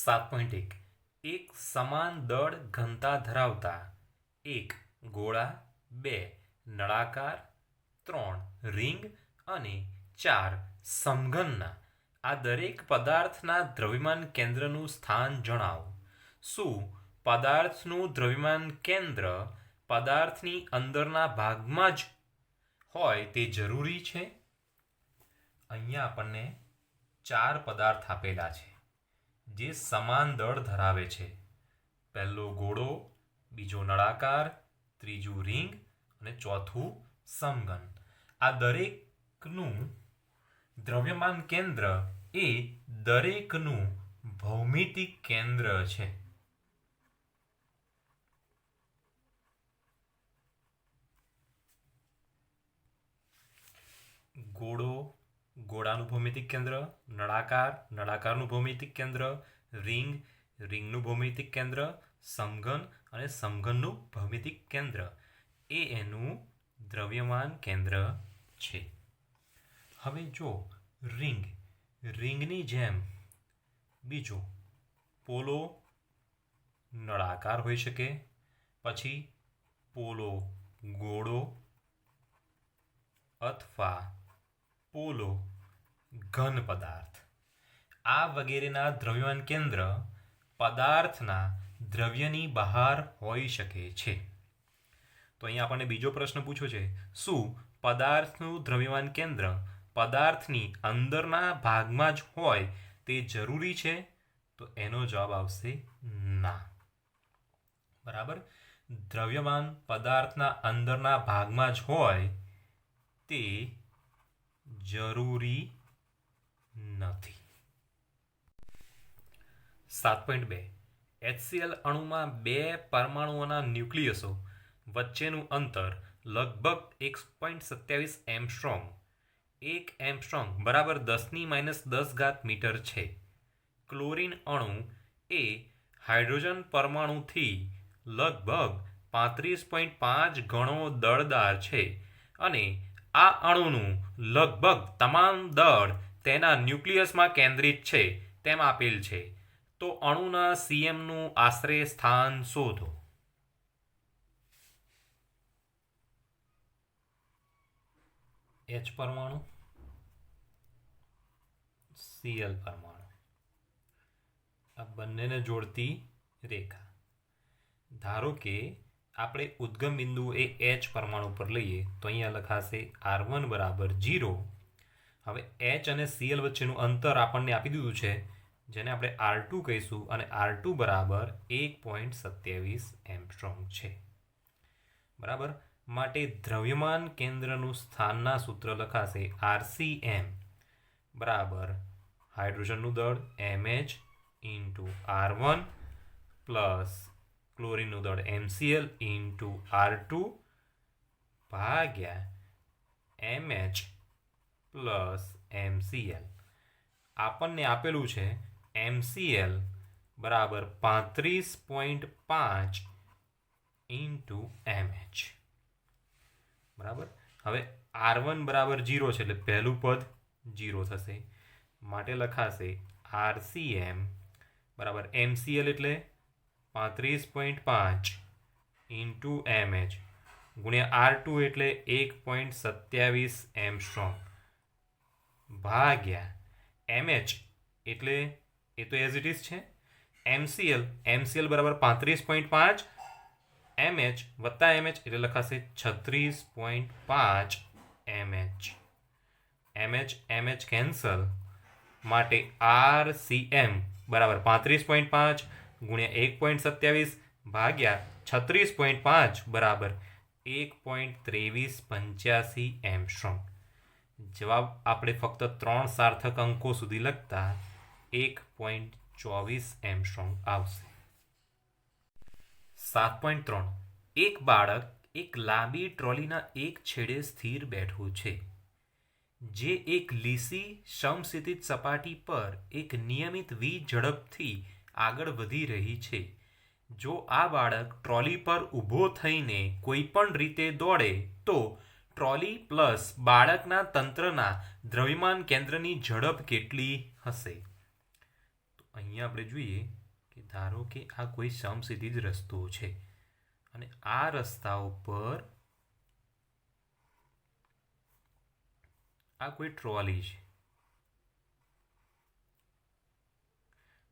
7.1 એક સમાન દળ ઘનતા ધરાવતા 1 ગોળા 2 નળાકાર 3 રિંગ અને 4 સમઘનના આ દરેક પદાર્થના દ્રવ્યમાન કેન્દ્રનું સ્થાન જણાવો. શું પદાર્થનું દ્રવ્યમાન કેન્દ્ર પદાર્થની અંદરના ભાગમાં જ હોય તે જરૂરી છે? અહીંયા આપણને 4 પદાર્થ આપેલા છે જે સમાન દળ ધરાવે છે. પહેલો ગોળો, બીજો નળાકાર, ત્રીજું રિંગ અને ચોથું સમઘન. આ દરેકનું દ્રવ્યમાન કેન્દ્ર એ દરેકનું ભૌમિતિક કેન્દ્ર છે. ગોળો, ગોળાનું ભૌમિતિક કેન્દ્ર, નળાકાર, નળાકારનું ભૌમિતિક કેન્દ્ર, રિંગ, રિંગનું ભૌમિતિક કેન્દ્ર, સમઘન અને સમઘનનું ભૌમિતિક કેન્દ્ર એ એનું દ્રવ્યમાન કેન્દ્ર છે. હવે જો રિંગ, રિંગની જેમ બીજો પોલો નળાકાર હોઈ શકે, પછી પોલો ગોળો અથવા પોલો ઘન પદાર્થ. આ વગેરેના દ્રવ્યમાન કેન્દ્ર પદાર્થના દ્રવ્યની બહાર હોઈ શકે છે. તો અહીંયા આપણને બીજો પ્રશ્ન પૂછ્યો છે, શું પદાર્થનું દ્રવ્યમાન કેન્દ્ર પદાર્થની અંદરના ભાગમાં જ હોય તે જરૂરી છે? તો એનો જવાબ આવશે ના. બરાબર, દ્રવ્યમાન પદાર્થના અંદરના ભાગમાં જ હોય તે જરૂરી નથી. 7.2 HCl અણુમાં 2 પરમાણુઓના ન્યુક્લિયસો વચ્ચેનું અંતર લગભગ 1.27 એંગસ્ટ્રોમ, 1 એંગસ્ટ્રોમ બરાબર 10⁻10 મીટર છે. ક્લોરીન અણુ એ હાઇડ્રોજન પરમાણુથી લગભગ 35.5 ગણો દળદાર છે અને આ અણુનું લગભગ તમામ દળ તેના ન્યુક્લિયસમાં કેન્દ્રિત છે તેમ આપેલ છે. તો અણુના સીએમનું આશરે સ્થાન શોધો. H પરમાણુ, Cl પરમાણુ, આ બંનેને જોડતી રેખા. ધારો કે આપણે ઉદ્ગમ બિંદુ એ H પરમાણુ પર લઈએ તો અહીંયા લખાશે R1 બરાબર 0. હવે H અને Cl વચ્ચેનું અંતર આપણને આપી દીધું છે, જેને આપણે R2 કહીશું અને R2 બરાબર 1.27 એંગસ્ટ્રોમ છે. બરાબર, માટે દ્રવ્યમાન કેન્દ્રનું સ્થાનના સૂત્ર લખાશે RCM બરાબર હાઇડ્રોજનનું દળ MH ઇન્ટુ R1 પ્લસ ક્લોરીનનું દળ MCl ઇન્ટુ R2 ભાગ્યા MH પ્લસ MCl. આપણને આપેલું છે MCl બરાબર 35.5 ઇન્ટુ MH. બરાબર, હવે R1 બરાબર 0 છે એટલે પહેલું પદ 0 થશે, માટે લખાશે RCM બરાબર MCl એટલે 35.5 ઇન્ટુ MH ગુણ્યા R2 એટલે 1.27 એંગસ્ટ્રોમ ભાગ્યા MH એટલે એ તો એઝ ઇટ ઇઝ છે. MCl બરાબર 35.5 MH વત્તા MH એટલે લખાશે 36.5 MH કેન્સલ, માટે RCM બરાબર 35.5 ગુણ્યા 1.27 ભાગ્યા 36.5 બરાબર 1.2385 એંગસ્ટ્રોમ. જવાબ આપણે ફક્ત 3 સાર્થક અંકો સુધી લખતા 1.24 એંગસ્ટ્રોમ આવશે. 7.3 એક બાળક એક લાંબી ટ્રોલીના એક છેડે સ્થિર બેઠું છે, જે એક લીસી સમસ્થિતિજ સપાટી પર એક નિયમિત v ઝડપથી આગળ વધી રહી છે. જો આ બાળક ટ્રોલી પર ઊભો થઈને કોઈ પણ રીતે દોડે તો ટ્રોલી પ્લસ બાળકના તંત્રના દ્રવ્યમાન કેન્દ્રની ઝડપ કેટલી હશે? અહીંયા આપણે જોઈએ કે ધારો કે આ કોઈ સમસીધી જ રસ્તો છે અને આ રસ્તા ઉપર આ કોઈ ટ્રોલી છે.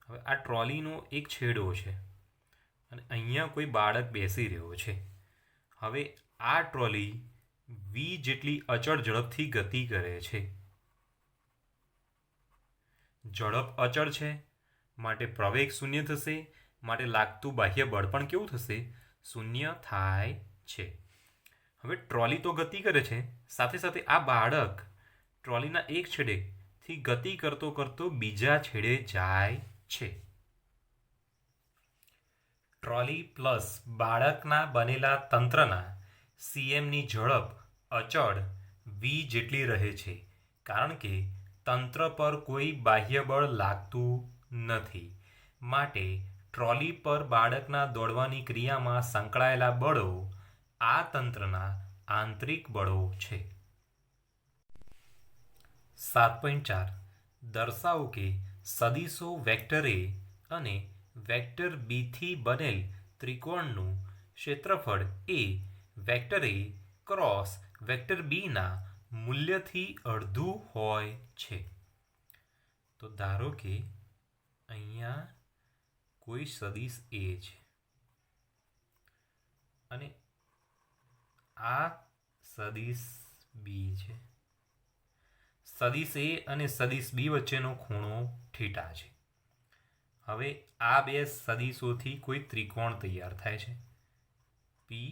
હવે આ ટ્રોલીનો એક છેડો છે અને અહીંયા કોઈ બાળક બેસી રહ્યો છે. હવે આ ટ્રોલી વી જેટલી અચળ ઝડપથી ગતિ કરે છે. ઝડપ અચળ છે માટે પ્રવેગ શૂન્ય થશે, માટે લાગતું બાહ્ય બળ પણ કેવું થશે? શૂન્ય થાય છે. હવે ટ્રોલી તો ગતિ કરે છે, સાથે સાથે આ બાળક ટ્રોલીના એક છેડેથી ગતિ કરતો કરતો બીજા છેડે જાય છે. ટ્રોલી પ્લસ બાળકના બનેલા તંત્રના સીએમની ઝડપ અચળ વી જેટલી રહે છે, કારણ કે તંત્ર પર કોઈ બાહ્ય બળ લાગતું નથી. માટે ટ્રોલી પર બાળકના દોડવાની ક્રિયામાં સંકળાયેલા બળો આ તંત્રના આંતરિક બળો છે. 7.4 દર્શાવો કે સદિશો વેક્ટર એ અને વેક્ટર બીથી બનેલ ત્રિકોણનું ક્ષેત્રફળ એ વેક્ટર એ ક્રોસ વેક્ટર બીના મૂલ્યથી અડધું હોય છે. તો ધારો કે અહીંયા કોઈ સદિશ એ છે અને આ સદિશ બી છે. સદિશ એ અને સદિશ બી વચ્ચેનો ખૂણો થીટા છે. હવે આ બે સદિશોથી કોઈ ત્રિકોણ તૈયાર થાય છે, પી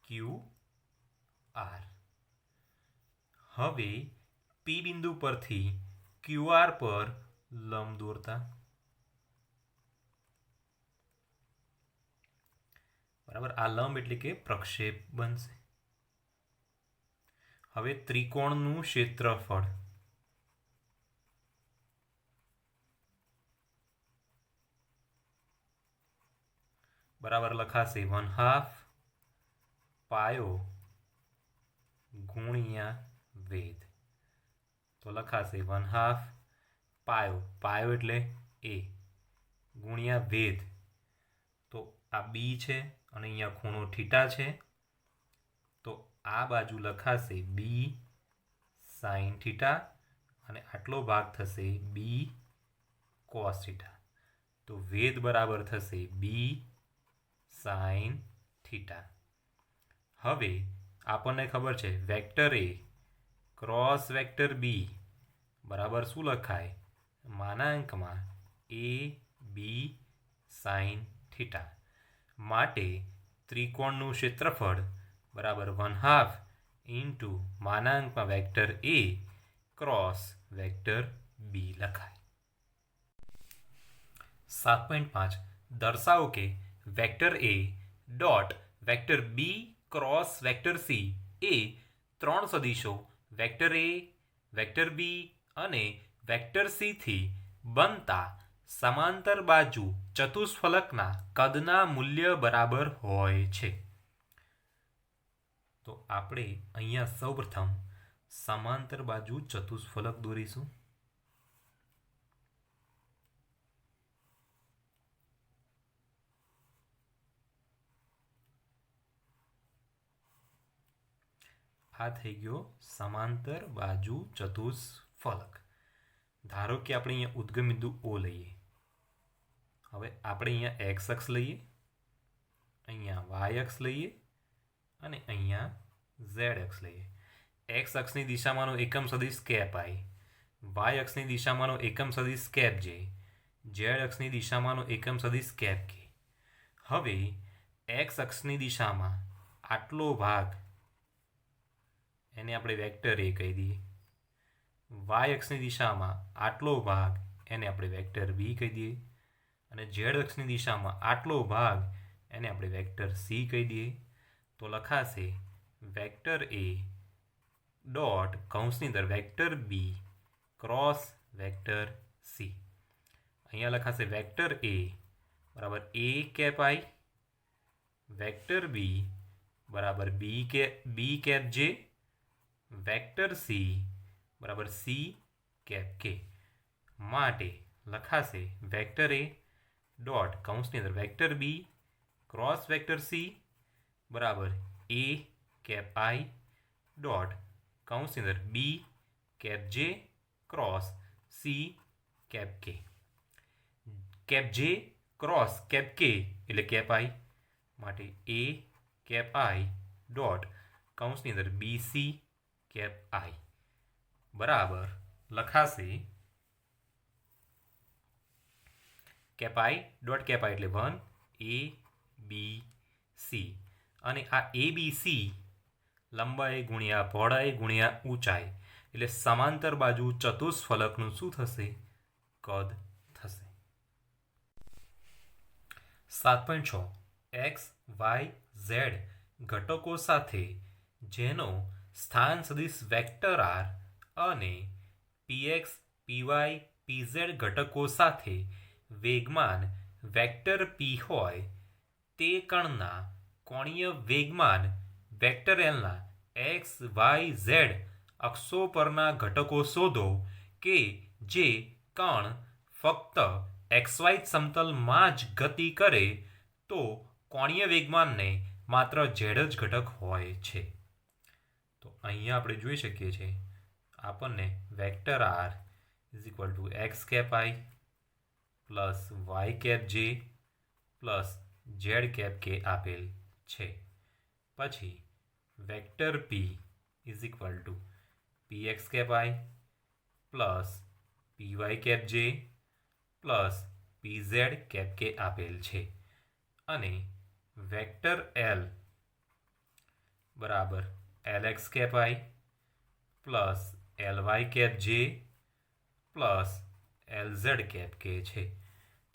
ક્યુ આર. હવે પી બિંદુ પરથી ક્યુઆર પર લંબ દોરતા, બરાબર, આ લંબ એટલે કે પ્રક્ષેપ બનશે. હવે ત્રિકોણનું ક્ષેત્રફળ બરાબર લખાશે 1/2 પાયો ગુણ્યા વેધ. તો લખાશે 1/2 પાયો, પાયો એટલે એ, ગુણ્યા વેધ. તો આ બી છે અને અહીંયા ખૂણો થીટા છે, તો આ બાજુ લખાશે બી સાઇન થીટા અને આટલો ભાગ થશે બી કોસ થીટા. તો વેધ બરાબર થશે બી સાઇન થીટા. હવે આપણને ખબર છે vector A cross vector B બરાબર શું લખાય? માનાંકમાં એ બી સાઇન થીટા. માટે ત્રિકોણનું ક્ષેત્રફળ બરાબર 1/2 ઇન્ટુ માનાંકમાં vector A cross vector B લખાય. 7.5 દર્શાવો કે vector A dot vector B cross vector C એ ત્રણ સદિશો વેક્ટર એ, વેક્ટર બી અને વેક્ટર સીથી બનતા સમાંતર બાજુ ચતુષ્ફલકના કદના મૂલ્ય બરાબર હોય છે. તો આપણે અહીંયા સૌપ્રથમ સમાંતર બાજુ ચતુષ્ફલક દોરીશું. આ થઈ ગયો સમાંતર બાજુ ચતુષ્ફલક. ધારો કે આપણે અહીંયા ઉદ્ગમ બિંદુ ઓ લઈએ. હવે આપણે અહીંયા એક્સ અક્ષ લઈએ, અહીંયા વાય અક્ષ લઈએ અને અહીંયા ઝેડ અક્ષ લઈએ. એક્સ અક્ષની દિશામાંનો એકમ સદિશ કેપ આઈ, વાય અક્ષની દિશામાંનો એકમ સદિશ કેપ જે, ઝેડ અક્ષની દિશામાંનો એકમ સદિશ કેપ કે. હવે એક્સ અક્ષની દિશામાં આટલો ભાગ એને આપણે વેક્ટર એ કહી દઈએ. વાય અક્ષની દિશામાં આટલો ભાગ એને આપણે વેક્ટર બી કહી દઈએ અને ઝેડ અક્ષની દિશામાં આટલો ભાગ એને આપણે વેક્ટર સી કહી દઈએ. તો લખાશે વેક્ટર એ ડોટ કૌંસની અંદર vector B cross vector C. અહીંયા લખાશે વેક્ટર એ બરાબર A cap I, vector B બરાબર B cap J, vector C બરાબર સી કેપ કે. માટે લખાશે વેક્ટર એ ડોટ કૌંસની અંદર vector B cross vector C બરાબર એ કેપ આઈ ડોટ કૌંસની અંદર B cap J cross C cap J cross cap K એટલે કેપ આઈ માટે એ કેપ આઈ ડોટ કૌંસની અંદર બી સી કેપ આઈ બરાબર લખાશે કેપ આઈ ડોટ કેપ આઈ એટલે 1 એ બી સી અને આ એ બી સી લંબાઈ ગુણ્યા પહોળાઈ ગુણ્યા ઊંચાઈ એટલે સમાંતર બાજુ ચતુષ્ફલકનું શું થશે કદ થશે 7.6 એક્સ વાય ઝેડ ઘટકો સાથે જેનો સ્થાન સદિશ વેક્ટર આર અને પીએક્સ પીવાય પીઝેડ ઘટકો સાથે વેગમાન વેક્ટર પી હોય તે કણના કોણીય વેગમાન વેક્ટર એલના એક્સ વાય ઝેડ અક્ષો પરના ઘટકો શોધો કે જે કણ ફક્ત XY સમતલમાં જ ગતિ કરે તો કોણીય વેગમાનને માત્ર ઝેડ જ ઘટક હોય છે. તો અહીંયા આપણે જોઈ શકીએ છીએ આપણને vector R is equal to X cap I plus Y cap J plus Z cap K આપેલ છે. પછી vector P is equal to P X cap I plus P Y cap J plus P Z cap K આપેલ છે અને vector L બરાબર L X cap I plus L Y cap J plus L Z cap K છે.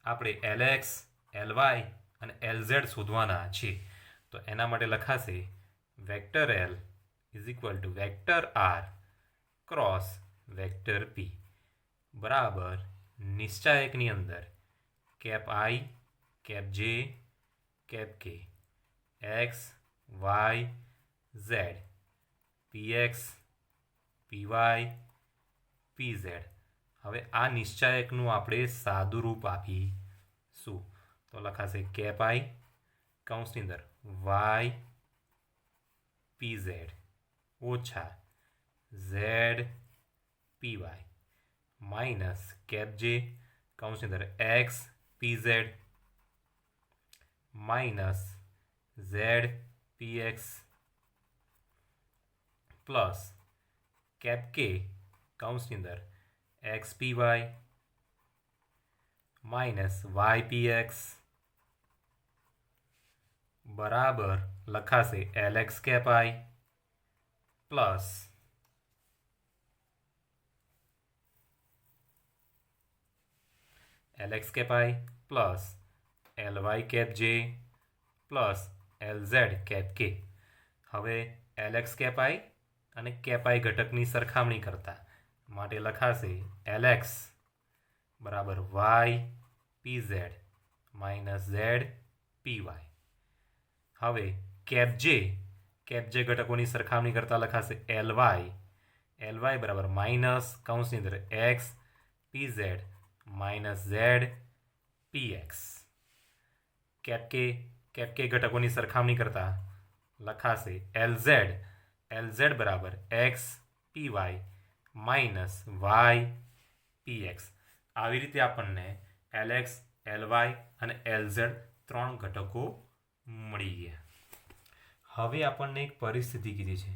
આપણે L X L Y અને L Z શોધવાના છીએ તો એના માટે લખાશે vector L is equal to vector R cross vector P બરાબર નિશ્ચાયકની અંદર cap I cap J cap K X Y Z P X P Y P Z. હવે આ નિશ્ચાયકનું આપણે સાદું રૂપ આપીશું તો લખાશે કેપ આઈ કૌંસની અંદર વાય પી ઝેડ ઓછા Z P Y minus cap J કૌંસની અંદર X P Z minus Z P X plus cap K કૌંસની અંદર X P Y minus Y P X બરાબર લખાશે L X cap I plus L X cap I plus L Y cap J plus L Z cap K. હવે L X cap આઈ અને cap આઈ ઘટકની સરખામણી કરતા માટે લખાશે એલ એક્સ બરાબર Y P Z minus Z P Y. હવે cap J ઘટકોની સરખામણી કરતા લખાશે એલ વાય બરાબર માઇનસ કૌંસની અંદર X P Z minus Z P X. Cap K ઘટકોની સરખામણી કરતા લખાશે એલ ઝેડ બરાબર X P Y minus Y P X. આવી રીતે આપણને એલ એક્સ એલ વાય અને એલ ઝેડ 3 ઘટકો મળી ગયા. હવે આપણને એક પરિસ્થિતિ કીધી છે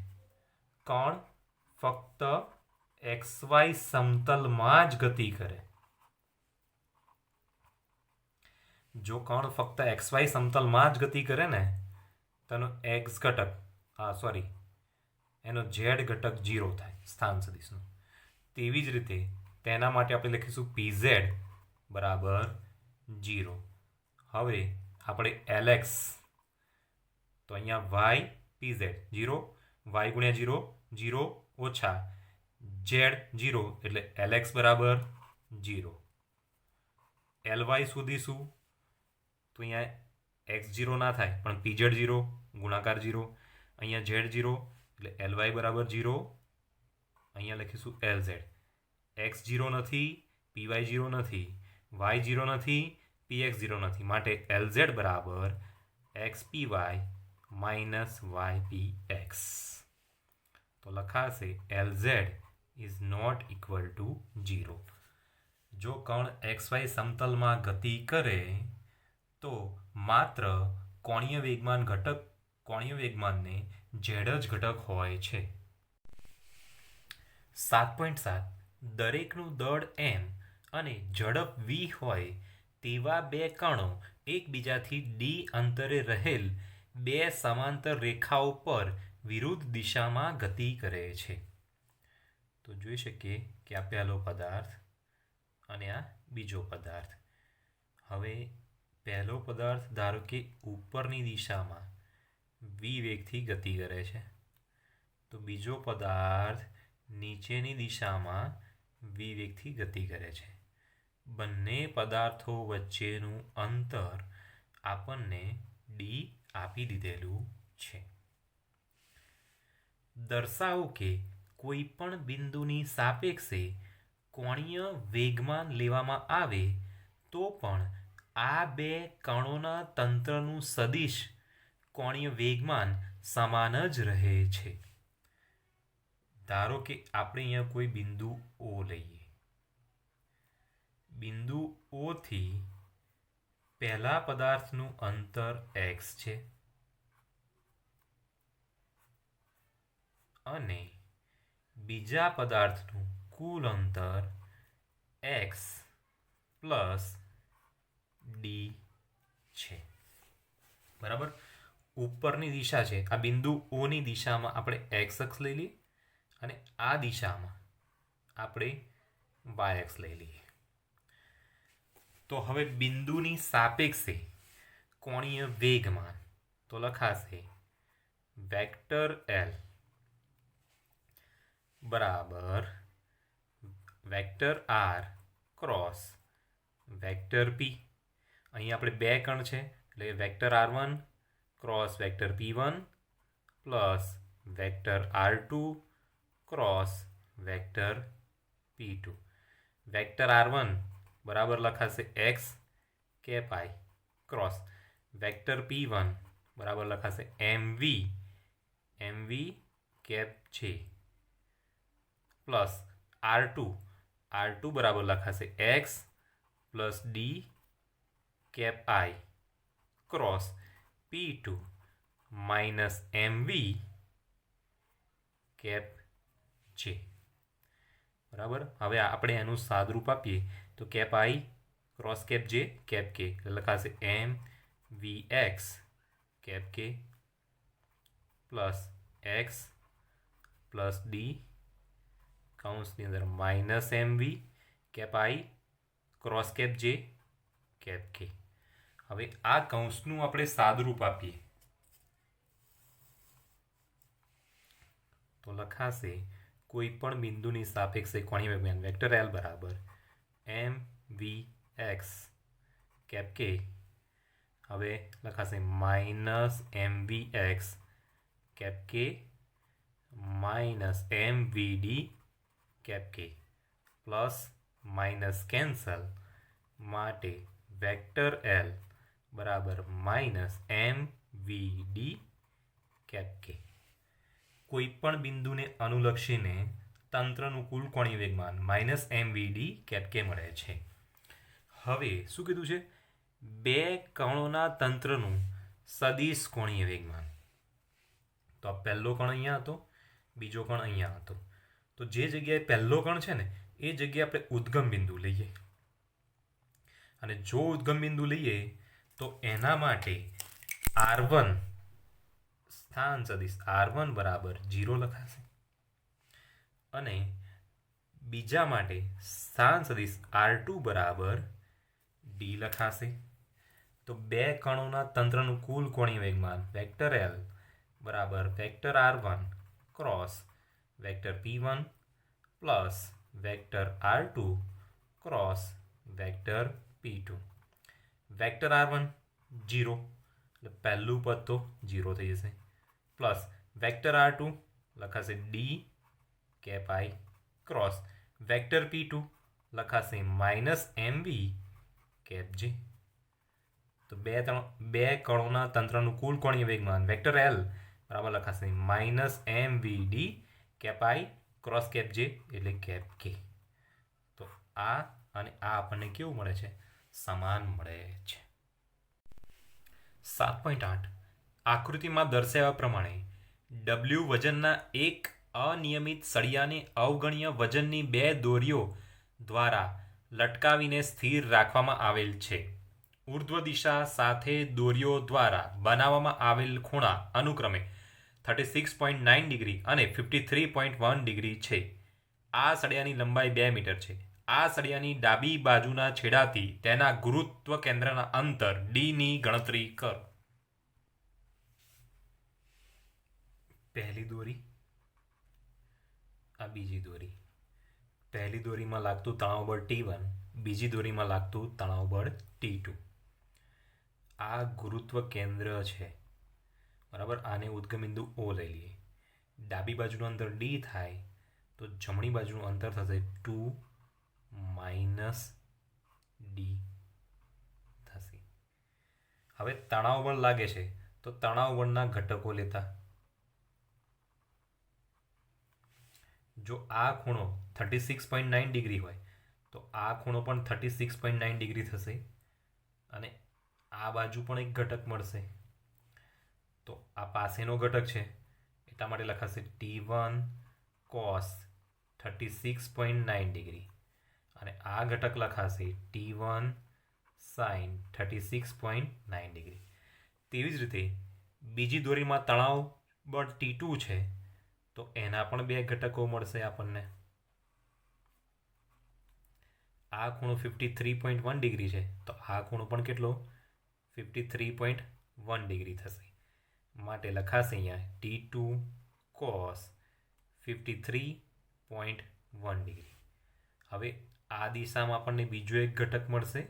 કણ ફક્ત XY સમતલમાં જ ગતિ કરે. જો કણ ફક્ત XY સમતલમાં જ ગતિ કરે ને તો એનો એક્સ ઘટક એનો ઝેડ ઘટક 0 થાય સ્થાન સદિશનો. તેવી જ રીતે તેના માટે આપણે લખીશું પી ઝેડ બરાબર 0. હવે આપણે એલ એક્સ તો અહીંયા વાય પી ઝેડ 0 વાય ગુણ્યા 0 0 ઓછા ઝેડ 0 એટલે એલ એક્સ બરાબર 0. એલ વાય શોધીશું તો અહીંયા એક્સ 0 ના થાય પણ પી ઝેડ 0 ગુણાકાર 0 અહીંયા ઝેડ 0 એટલે એલ વાય બરાબર 0. અહીંયા લખીશું એલ ઝેડ એક્સ 0 નથી પી વાય 0 નથી વાય 0 નથી, પીએક્સ 0 નથી, માટે એલઝેડ બરાબર X P Y minus Y P X. તો લખાશે LZ is not equal to 0. જો કણ એક્સ વાય સમતલમાં ગતિ કરે તો માત્ર કોણીય વેગમાનને ઝેડ જ ઘટક હોય છે. 7.7 દરેકનું દળ m અને ઝડપ v હોય તેવા બે કણો એકબીજાથી ડી અંતરે રહેલ બે સમાંતર રેખાઓ પર વિરુદ્ધ દિશામાં ગતિ કરે છે. તો જોઈ શકીએ કે આ પહેલો પદાર્થ અને આ બીજો પદાર્થ. હવે પહેલો પદાર્થ ધારો કે ઉપરની દિશામાં વી વેગથી ગતિ કરે છે, તો બીજો પદાર્થ નીચેની દિશામાં વી વેગથી ગતિ કરે છે. બંને પદાર્થો વચ્ચેનું અંતર આપણને ડી આપી દીધેલું છે. દર્શાવો કે કોઈ પણ બિંદુની સાપેક્ષે કોણીય વેગમાન લેવામાં આવે તો પણ આ બે કણોના તંત્રનું સદિશ કોણીય વેગમાન સમાન જ રહે છે. ધારો કે આપણે અહીંયા કોઈ બિંદુ ઓ લઈએ. બિંદુ ઓ થી પહેલા પદાર્થનું અંતર એક્સ છે અને બીજા પદાર્થનું કુલ અંતર એક્સ પ્લસ ડી છે. બરાબર. ઉપરની દિશા છે, આ બિંદુ ઓની દિશામાં આપણે એક્સ અક્ષ લઈ લઈએ અને આ દિશામાં આપણે વાય અક્ષ લઈ લઈએ. તો હવે બિંદુની સાપેક્ષે કોણીય વેગમાન તો લખાશે વેક્ટર એલ બરાબર vector R cross vector P. અહીં આપણે બે કણ છે એટલે vector R1 cross vector P1 plus vector R2 cross vector P2. Vector R1 બરાબર લખાશે X cap I cross vector P1 બરાબર લખાશે એમ વી કેપ છે પ્લસ R2 બરાબર લખાશે X plus D cap I cross P2 minus M V cap છે. બરાબર. હવે આપણે એનું સાદરૂપ આપીએ તો cap I cross cap J cap K લખાશે M V X cap K plus X plus D કૌંસની અંદર minus M V cap I cross cap J cap K. હવે આ કૌંસનું આપણે સાદરૂપ આપીએ તો લખાશે કોઈ પણ બિંદુની સાપેક્ષે કોણીય વેગમાન વેક્ટર એલ બરાબર એમ વી એક્સ કેપ કે. હવે લખાશે minus M V X cap કે માઇનસ એમ વી D cap K plus minus cancel માટે વેક્ટર એલ બરાબર માઇનસ એમ વી ડી કેપ કે. કોઈ પણ બિંદુને અનુલક્ષીને તંત્રનું કુલ કોણીય વેગમાન માઇનસ એમ વી ડી કેપ કે મળે છે. હવે શું કીધું છે? બે કણોના તંત્રનું સદિશ કોણીય વેગમાન. તો આ પહેલો કણ અહીંયા હતો, બીજો કણ અહીંયા હતો. તો જે જગ્યાએ પહેલો કણ છે ને એ જગ્યાએ આપણે ઉદ્ગમ બિંદુ લઈએ અને જો ઉદ્ગમ બિંદુ લઈએ તો એના માટે R1 સ્થાન સદિશ R1 બરાબર 0 લખાશે અને બીજા માટે સ્થાન સદિશ R2 બરાબર ડી લખાશે. તો બે કણોના તંત્રનું કુલ કોણીય વેગમાન વેક્ટર એલ બરાબર vector R1 cross vector P1 plus vector R2 cross vector P2. Vector R1 0 એટલે પહેલું પદ તો 0 થઈ જશે પ્લસ વેક્ટર R2 લખાશે D cap I cross vector P2 લખાશે માઇનસ એમ વી કેપ જે. તો બે કણોના તંત્રનું કુલ કોણીય વેગમાન વેક્ટર એલ બરાબર લખાશે -mvd cap I cross cap J એટલે કેપ કે. તો આ અને આ આપણને કેવું મળે છે? સમાન મળે છે. 7.8 આકૃતિમાં દર્શાવ્યા પ્રમાણે ડબલ્યુ વજનના એક અનિયમિત સળિયાને અવગણ્ય વજનની બે દોરીઓ દ્વારા લટકાવીને સ્થિર રાખવામાં આવેલ છે. ઉર્ધ્વ દિશા સાથે દોરીઓ દ્વારા બનાવવામાં આવેલ ખૂણા અનુક્રમે 36.9 ડિગ્રી અને 53.1 ડિગ્રી છે. આ સળિયાની લંબાઈ 2 મીટર છે. આ સળિયાની ડાબી બાજુના છેડાથી તેના ગુરુત્વ કેન્દ્રના અંતર ડી ની ગણતરી કરો. પહેલી દોરી, આ બીજી દોરી. પહેલી દોરીમાં લાગતું તણાવ બળ T1, બીજી દોરીમાં લાગતું તણાવ બળ T2. આ ગુરુત્વ કેન્દ્ર છે બરાબર. આને ઉદ્ગમ બિંદુ O લઈ લઈએ. ડાબી બાજુનું અંતર D થાય તો જમણી બાજુનું અંતર થશે 2 - D થશે. હવે તણાવ બળ લાગે છે તો તણાવ બળના ઘટકો લેતા. જો આ ખૂણો 36.9 ડિગ્રી હોય તો આ ખૂણો પણ 36.9 ડિગ્રી થશે અને આ બાજુ પણ એક ઘટક મળશે. તો આ પાસેનો ઘટક છે એટલા માટે લખાશે T1 cos 36.9 ડિગ્રી અને આ ઘટક લખાશે T1 sin 36.9 ડિગ્રી. તેવી જ રીતે બીજી દોરીમાં તણાવ બળ T2 છે તો એના પણ બે ઘટકો મળશે આપણને. આ ખૂણો 53.1 ડિગ્રી છે તો આ ખૂણો પણ કેટલો? 53.1 ડિગ્રી થશે. માટે લખાશે અહીંયા T2 cos 53.1 ડિગ્રી. હવે આ દિશામાં આપણને બીજો એક ઘટક મળશે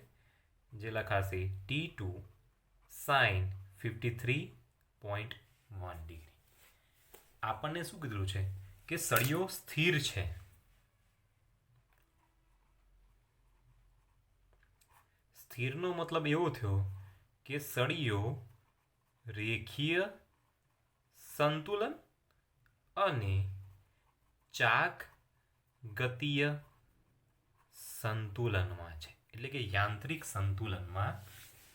જે લખાશે T2 sin 53.1 ડિગ્રી. આપણને શું કીધું છે કે સળિયો સ્થિર છે. સ્થિરનો મતલબ એવો થયો કે સળિયો રેખીય સંતુલન અને ચાક ગતીય સંતુલનમાં છે, એટલે કે યાંત્રિક સંતુલનમાં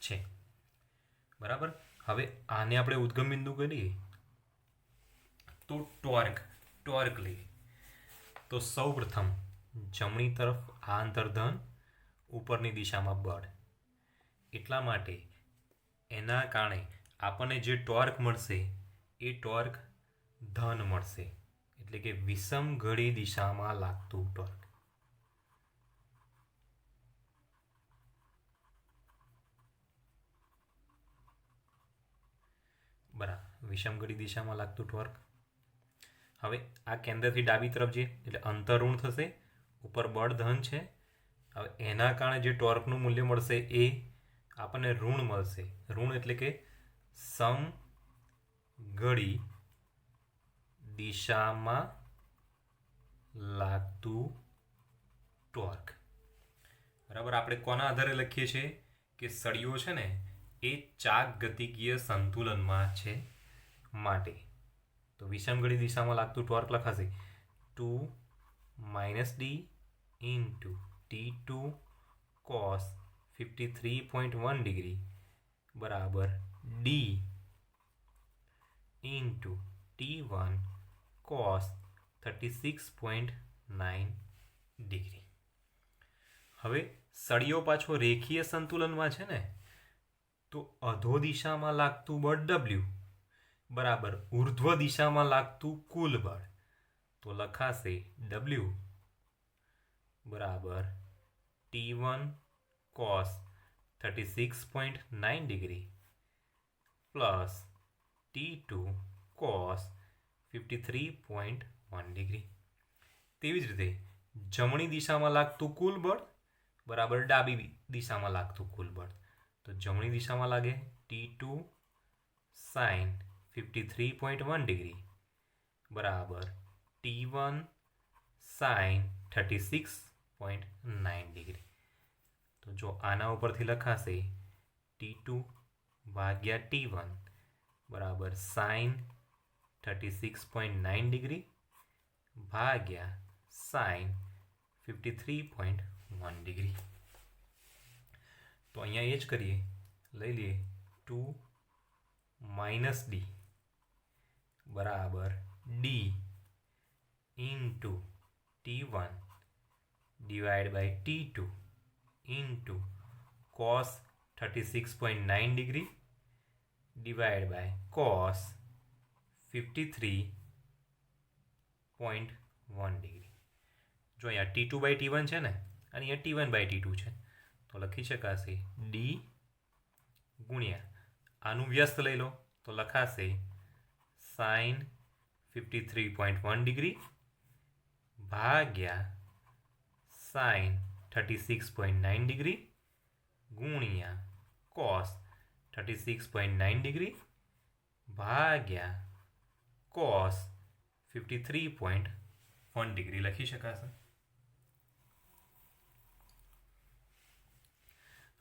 છે બરાબર. હવે આને આપણે ઉદ્ગમ બિંદુ કરીએ તો ટોર્ક લઈએ તો સૌ પ્રથમ જમણી તરફ આ અંતર્ધન, ઉપરની દિશામાં બળ. એટલા માટે એના કારણે આપણને જે ટોર્ક મળશે એ ટોર્ક ધન મળશે, એટલે કે વિષમ ઘડી દિશામાં લાગતું ટોર્ક. બરાબર, વિષમ ઘડી દિશામાં લાગતું ટોર્ક. હવે આ કેન્દ્રથી ડાબી તરફ જઈએ એટલે અંતર ઋણ થશે, ઉપર બળ ધન છે. હવે એના કારણે જે ટોર્કનું મૂલ્ય મળશે એ આપણને ઋણ મળશે. ઋણ એટલે કે સમ ઘડી દિશામાં લાગતું ટોર્ક બરાબર. આપણે કોના આધારે લખીએ છીએ કે સળિયો છે ને એ ચાક ગતિકીય સંતુલનમાં છે માટે. તો વિષમ ઘડી દિશામાં લાગતું ટોર્ક લખાશે 2 - D into T2 cos 53.1 degree બરાબર D into T1 cos 36.9 degree. હવે સળિયો પાછો રેખીય સંતુલનમાં છે ને તો અધો દિશામાં લાગતું બળ W બરાબર ઉર્ધ્વ દિશામાં લાગતું કુલ બળ. તો લખાશે W બરાબર T1 cos 36.9 degree plus T2 cos 53.1 degree. તેવી જ રીતે જમણી દિશામાં લાગતું કુલ બળ બરાબર ડાબી દિશામાં લાગતું કુલ બળ. તો જમણી દિશામાં લાગે T2 sin 53.1 ડિગ્રી બરાબર T1 sin 36.9 ડિગ્રી. તો તો જો આના ઉપરથી લખાશે T2 ભાગ્યા T1 બરાબર સાઇન 36.9 ડિગ્રી ભાગ્યા સાઇન 53.1 ડિગ્રી. તો અહીંયા એ જ કરીએ, લઈ લઈએ 2 માઇનસ ડી બરાબર D into T1 divided by T2 into cos 36.9 degree divided by cos 53.1 degree. જો અહીંયા T2 by T1 છે ને અને અહીંયા T1 by T2 છે, તો લખી શકાશે D ગુણ્યા આનું વ્યસ્ત લઈ લો તો લખાશે સાઇન 53.1 ડિગ્રી ભાગ્યા સાઇન 36.9 ડિગ્રી ગુણ્યા કોસ 36.9 ડિગ્રી ભાગ્યા કોસ 53.1 ડિગ્રી લખી શકાશે.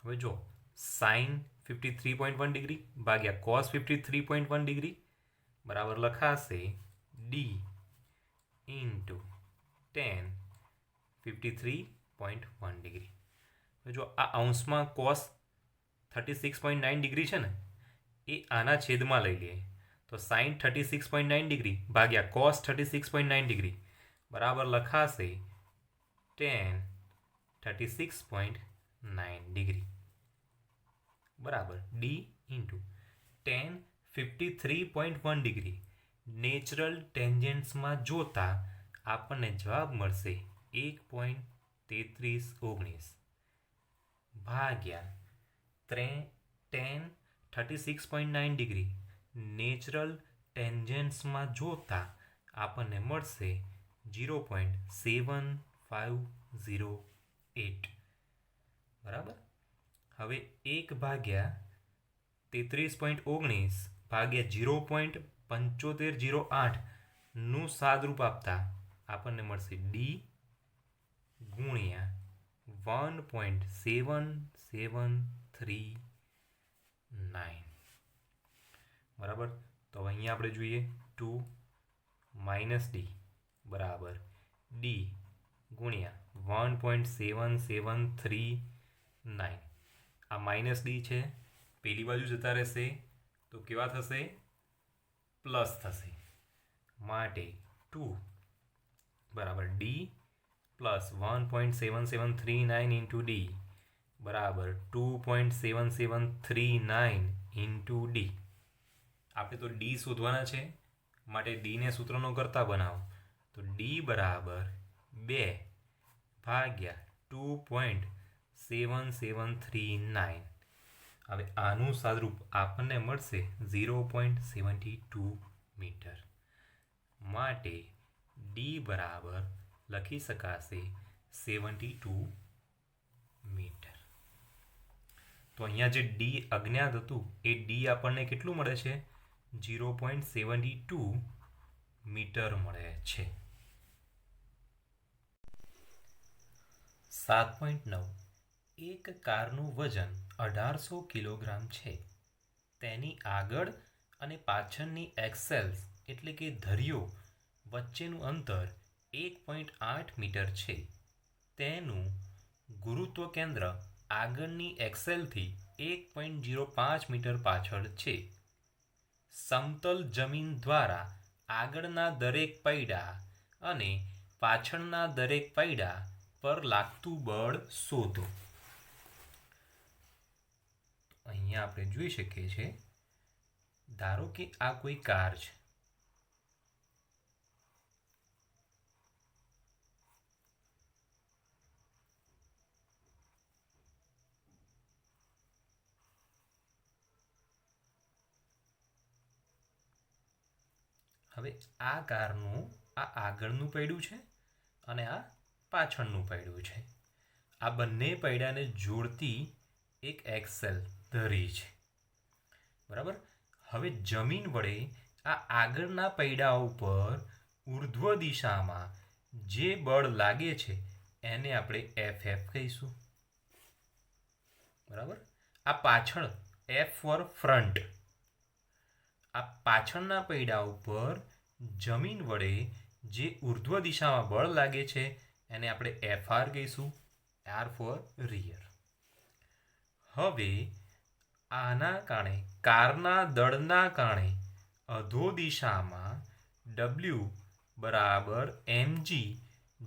હવે જો સાઇન 53.1 ડિગ્રી ભાગ્યા કોસ 53.1 ડિગ્રી બરાબર લખાશે ડી ઇન્ટુ ટેન 53.1 ડિગ્રી. જો આ અંશમાં કોસ 36.9 ડિગ્રી છે ને એ આના છેદમાં લઈ લઈએ તો સાઇન 36.9 ડિગ્રી ભાગ્યા કોસ 36.9 ડિગ્રી બરાબર લખાશે ટેન 36.9 ડિગ્રી બરાબર D into tan 53.1 degree natural ટેન્જન્ટ્સમાં જોતા આપણને જવાબ મળશે 1.3319 ભાગ્યા ટેન 36.9 ડિગ્રી નેચરલ ટેન્જન્ટ્સમાં જોતા આપણને મળશે 0.7508 બરાબર. હવે 1 ભાગ્યા 33.19 ભાગ્યા 0.7508 નું સાદરૂપ આપતા આપણને મળશે ડી ગુણ્યા 1.7739 બરાબર. તો હવે અહીંયા આપણે જોઈએ 2 માઇનસ ડી બરાબર ડી ગુણ્યા 1.7739. આ માઇનસ ડી છે પેલી બાજુ જતા રહેશે તો કેવા થશે? પ્લસ થશે. માટે 2 બરાબર ડી પ્લસ 1.7739 ઇન્ટુ ડી બરાબર 2.7739 ઇન્ટુ ડી. આપણે તો ડી શોધવાના છે માટે ડીને સૂત્રનો કરતા બનાવો તો ડી બરાબર 2 ભાગ્યા 2.7739. હવે આનું સાદરૂપ આપણને મળશે 0.72 મીટર. માટે ડી બરાબર લખી શકાશે 72 મીટર. તો અહીંયા જે ડી અજ્ઞાત હતું એ ડી આપણને કેટલું મળે છે? 0.72 મીટર મળે છે. 7.9 એક કારનું વજન 1800 કિલોગ્રામ છે. તેની આગળ અને પાછળની એક્સેલ્સ એટલે કે ધરીઓ વચ્ચેનું અંતર 1.8 મીટર છે. તેનું ગુરુત્વ કેન્દ્ર આગળની એક્સેલથી 1.05 મીટર પાછળ છે. સમતલ જમીન દ્વારા આગળના દરેક પૈડા અને પાછળના દરેક પૈડા પર લાગતું બળ શોધો. અહીંયા આપણે જોઈ શકીએ છીએ, ધારો કે આ કોઈ કાર છે. હવે આ કારનું આ આગળનું પૈડું છે અને આ પાછળનું પૈડું છે. આ બંને પૈડાને જોડતી એક એક્સેલ ધરી છે. બરાબર. હવે જમીન વડે આ આગળના પૈડા ઉપર ઉર્ધ્વ દિશામાં જે બળ લાગે છે એને આપણે FF કહીશું. બરાબર. આ પાછળ એફ ફોર ફ્રન્ટ. આ પાછળના પૈડા ઉપર જમીન વડે જે ઉર્ધ્વ દિશામાં બળ લાગે છે એને આપણે એફઆર કહીશું. R for rear. હવે આના કારણે કારના દળના કારણે અધો દિશામાં ડબલ્યુ બરાબર mg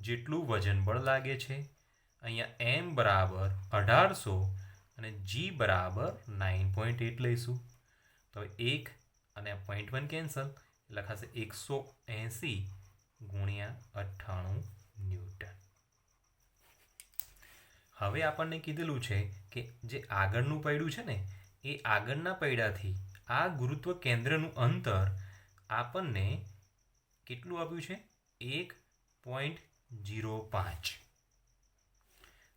જેટલું વજન બળ લાગે છે. અહીંયા એમ બરાબર 1800 અને જી બરાબર 9.8 લઈશું. તો 1 અને 0.1 કેન્સલ, લખાશે 180 ગુણ્યા 98 ન્યૂટન. હવે આપણને કીધેલું છે કે જે આગળનું પૈડું છે ને એ આગળના પૈડાથી આ ગુરુત્વ કેન્દ્રનું અંતર આપણને કેટલું આપ્યું છે? 1.05.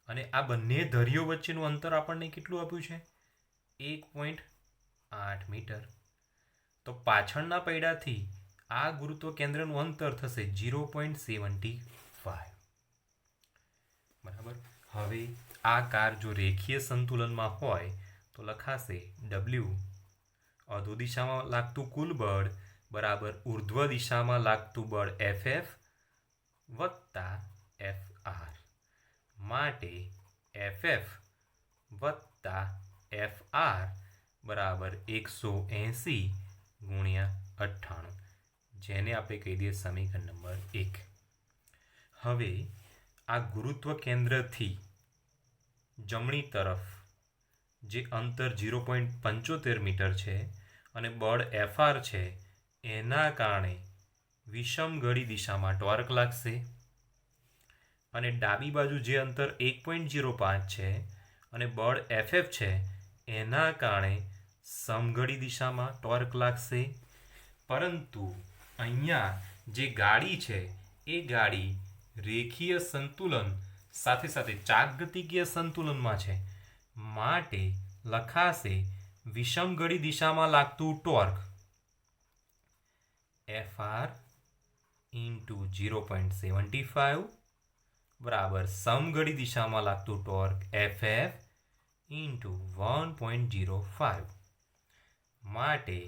અને આ બંને ધરીઓ વચ્ચેનું અંતર આપણને કેટલું આપ્યું છે? 1.8 મીટર. તો પાછળના પૈડાથી આ ગુરુત્વ કેન્દ્રનું અંતર થશે 0.75. બરાબર. હવે આ કાર જો રેખીય સંતુલનમાં હોય તો લખાશે ડબલ્યુ અધો દિશામાં લાગતું કુલ બળ બરાબર ઉર્ધ્વ દિશામાં લાગતું બળ એફએફ વત્તા એફઆર. માટે એફએફ વત્તા એફઆર બરાબર 180 ગુણ્યા 98, જેને આપણે કહી દઈએ સમીકરણ નંબર 1. હવે આ ગુરુત્વ કેન્દ્રથી જમણી તરફ જે અંતર 0.75 મીટર છે અને બળ એફઆર છે એના કારણે વિષમ ઘડી દિશામાં ટોર્ક લાગશે. અને ડાબી બાજુ જે અંતર 1.05 છે અને બળ એફએફ છે એના કારણે સમઘડી દિશામાં ટોર્ક લાગશે. પરંતુ અહીંયા જે ગાડી છે એ ગાડી રેખીય સંતુલન સાથે સાથે ચાકગતિકીય સંતુલનમાં છે. માટે લખાશે વિષમ ઘડી દિશામાં લાગતું ટોર્ક એફઆર ઇન્ટુ 0.75 બરાબર સમઘડી દિશામાં લાગતું ટોર્ક એફએફ ઇન્ટુ 1.05. માટે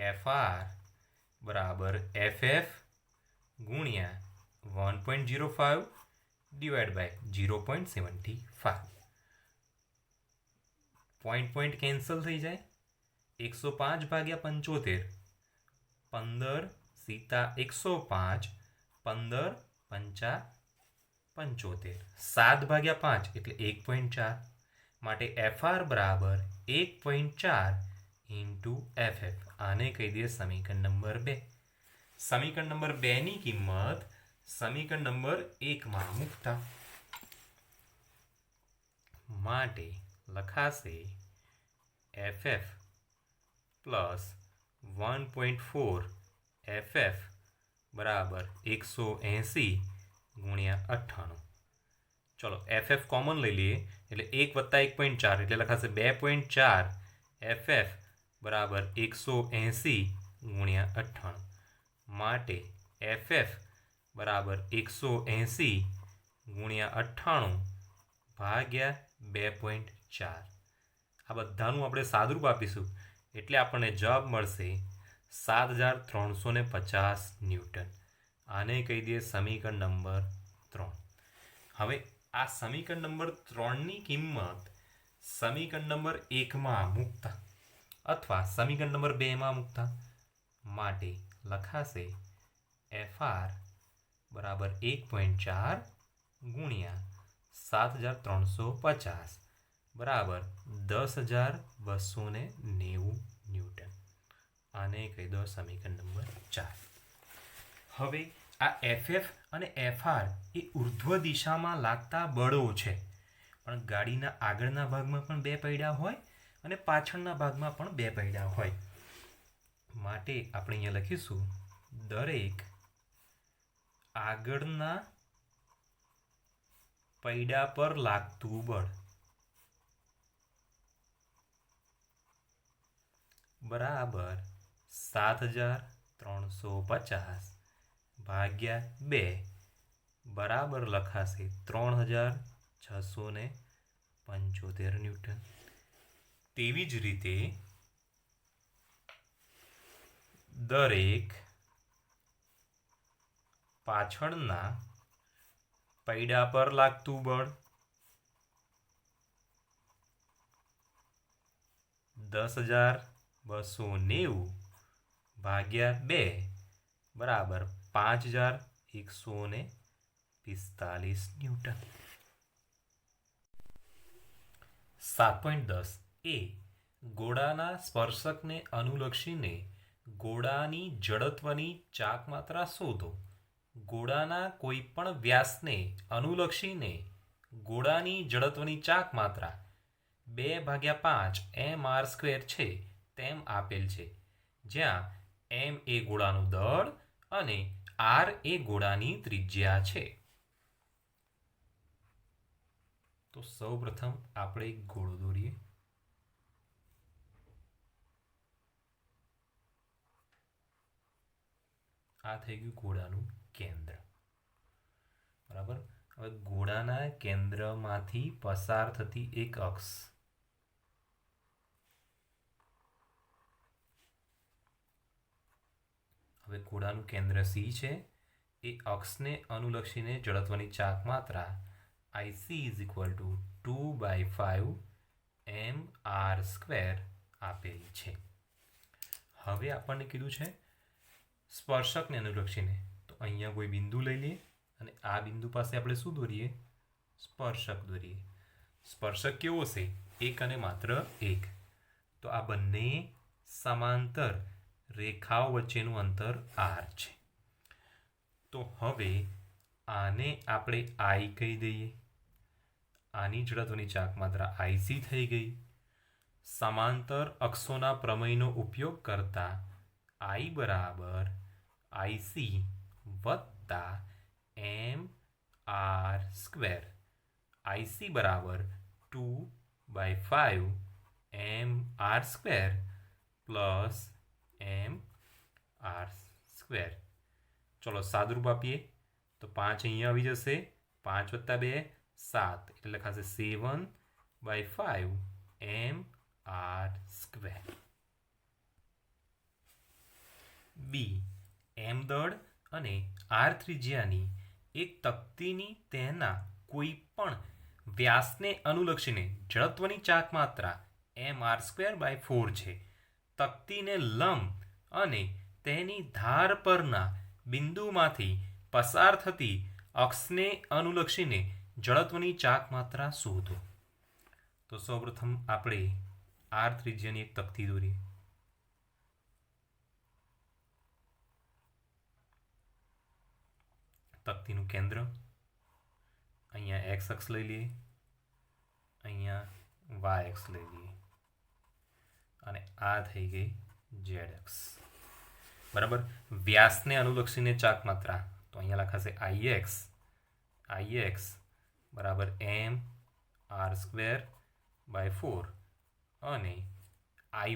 એફઆર બરાબર એફએફ ગુણ્યા 1.05 ડિવાઈડ બાય 0.75. પોઈન્ટ કેન્સલ થઈ જાય. 105 ભાગ્યા 75, 15 સીતા 105, 15 પંચા 75, 7 ભાગ્યા 5 એટલે 1.4. માટે એફઆર બરાબર 1.4 ઇન્ટુ એફએફ. આને કહી દઈએ સમીકરણ નંબર 2. સમીકરણ નંબર 2ની કિંમત સમીકરણ નંબર 1માં મૂકતા માટે લખાશે એફએફ પ્લસ 1.4 એફએફ બરાબર 180 ગુણ્યા 98. ચલો એફએફ કોમન લઈ લઈએ એટલે 1 વત્તા 1.4 એટલે લખાશે 2.4 એફએફ બરાબર 180 ગુણ્યા 98. માટે એફએફ બરાબર 180 ગુણ્યા 98 ભાગ્યા 2.4. આ બધાનું આપણે સાદુરૂપ આપીશું એટલે આપણને જવાબ મળશે 7350 ન્યૂટન. આને કહી દઈએ સમીકરણ નંબર 3. હવે આ સમીકરણ નંબર 3ની કિંમત સમીકરણ નંબર 1માં મૂકતા અથવા સમીકરણ નંબર 2માં મૂકતા માટે લખાશે એફઆર બરાબર 1.4 ગુણ્યા 7350 બરાબર 10,290 ન્યૂટન. આને કહી દો સમીકરણ નંબર 4. હવે આ એફએફ અને એફઆર એ ઉર્ધ્વ દિશામાં લાગતા બળો છે. પણ ગાડીના આગળના ભાગમાં પણ બે પૈડા હોય અને પાછળના ભાગમાં પણ બે પૈડા હોય. માટે આપણે અહીંયા લખીશું દરેક આગળના પૈડા પર લાગતું બળ બરાબર 7350 ભાગ્યા 2 બરાબર લખાશે 3675 ન્યૂટન. તેવી જ રીતે દરેક પાછળના પૈડા પર લાગતું બળ 10,290 ભાગ્યા 2 બરાબર 5,145 ન્યૂટન. 7.10 એ ગોળાના સ્પર્શકને અનુલક્ષીને ગોળાની જડત્વની ચાકમાત્રા શોધો. ગોળાના કોઈપણ વ્યાસને અનુલક્ષીને ગોળાની જડત્વની ચાકમાત્રા 2/5 mr² છે તેમ આપેલ છે, જ્યાં m એ ગોળાનું દળ અને r એ ગોળાની ત્રિજ્યા છે. તો સૌપ્રથમ આપણે એક ગોળો દોરીએ. આ થઈ ગયું ગોળાનું કેન્દ્ર. બરાબર. હવે ગોળાના કેન્દ્રમાંથી પસાર થતી એક અક્ષ, હવે ગોળાનું કેન્દ્ર C છે. એ અક્ષને અનુલક્ષીને જડત્વની ચાકમાત્રા IC = 2/5 mr² આપેલી છે. હવે આપણને કીધું છે સ્પર્શકને અનુલક્ષીને, તો અહીંયા કોઈ બિંદુ લઈ લઈએ અને આ બિંદુ પાસે આપણે શું દોરીએ? સ્પર્શક દોરીએ. સ્પર્શક કેવો છે? એક અને માત્ર એક. તો આ બંને સમાંતર રેખાઓ વચ્ચેનું અંતર r છે. તો હવે આને આપણે I કહી દઈએ. આની જડત્વની ચાકમાત્રા IC થઈ ગઈ. સમાંતર અક્ષોના પ્રમેયનો ઉપયોગ કરતા I બરાબર IC વત્તા mr². IC બરાબર 2/5 mr² પ્લસ mr². ચલો સાદુરૂપ આપીએ તો 5 અહીંયા આવી જશે. 5 + 2 7 એટલે લખાશે 7/5 mr². બી m દળ અને r ત્રિજ્યાની એક તક્તીની તેના કોઈ પણ વ્યાસને અનુલક્ષીને જડત્વની ચાકમાત્રા mr²/4 છે. તક્તીને લંબ અને તેની ધાર પરના બિંદુમાંથી પસાર થતી અક્ષને અનુલક્ષીને જડત્વની ચાકમાત્રા શોધો. તો સૌપ્રથમ આપણે r ત્રિજ્યાની એક તક્તી દોરીએ. તક્તીનું કેન્દ્ર અહીંયા x અક્ષ લઈ લઈએ, અહીંયા y અક્ષ લઈ લઈએ અને આ થઈ ગઈ z અક્ષ. બરાબર. વ્યાસને અનુલક્ષીને ચાકમાત્રા તો અહીંયા લખાશે Ix બરાબર mr²/4 અને Iy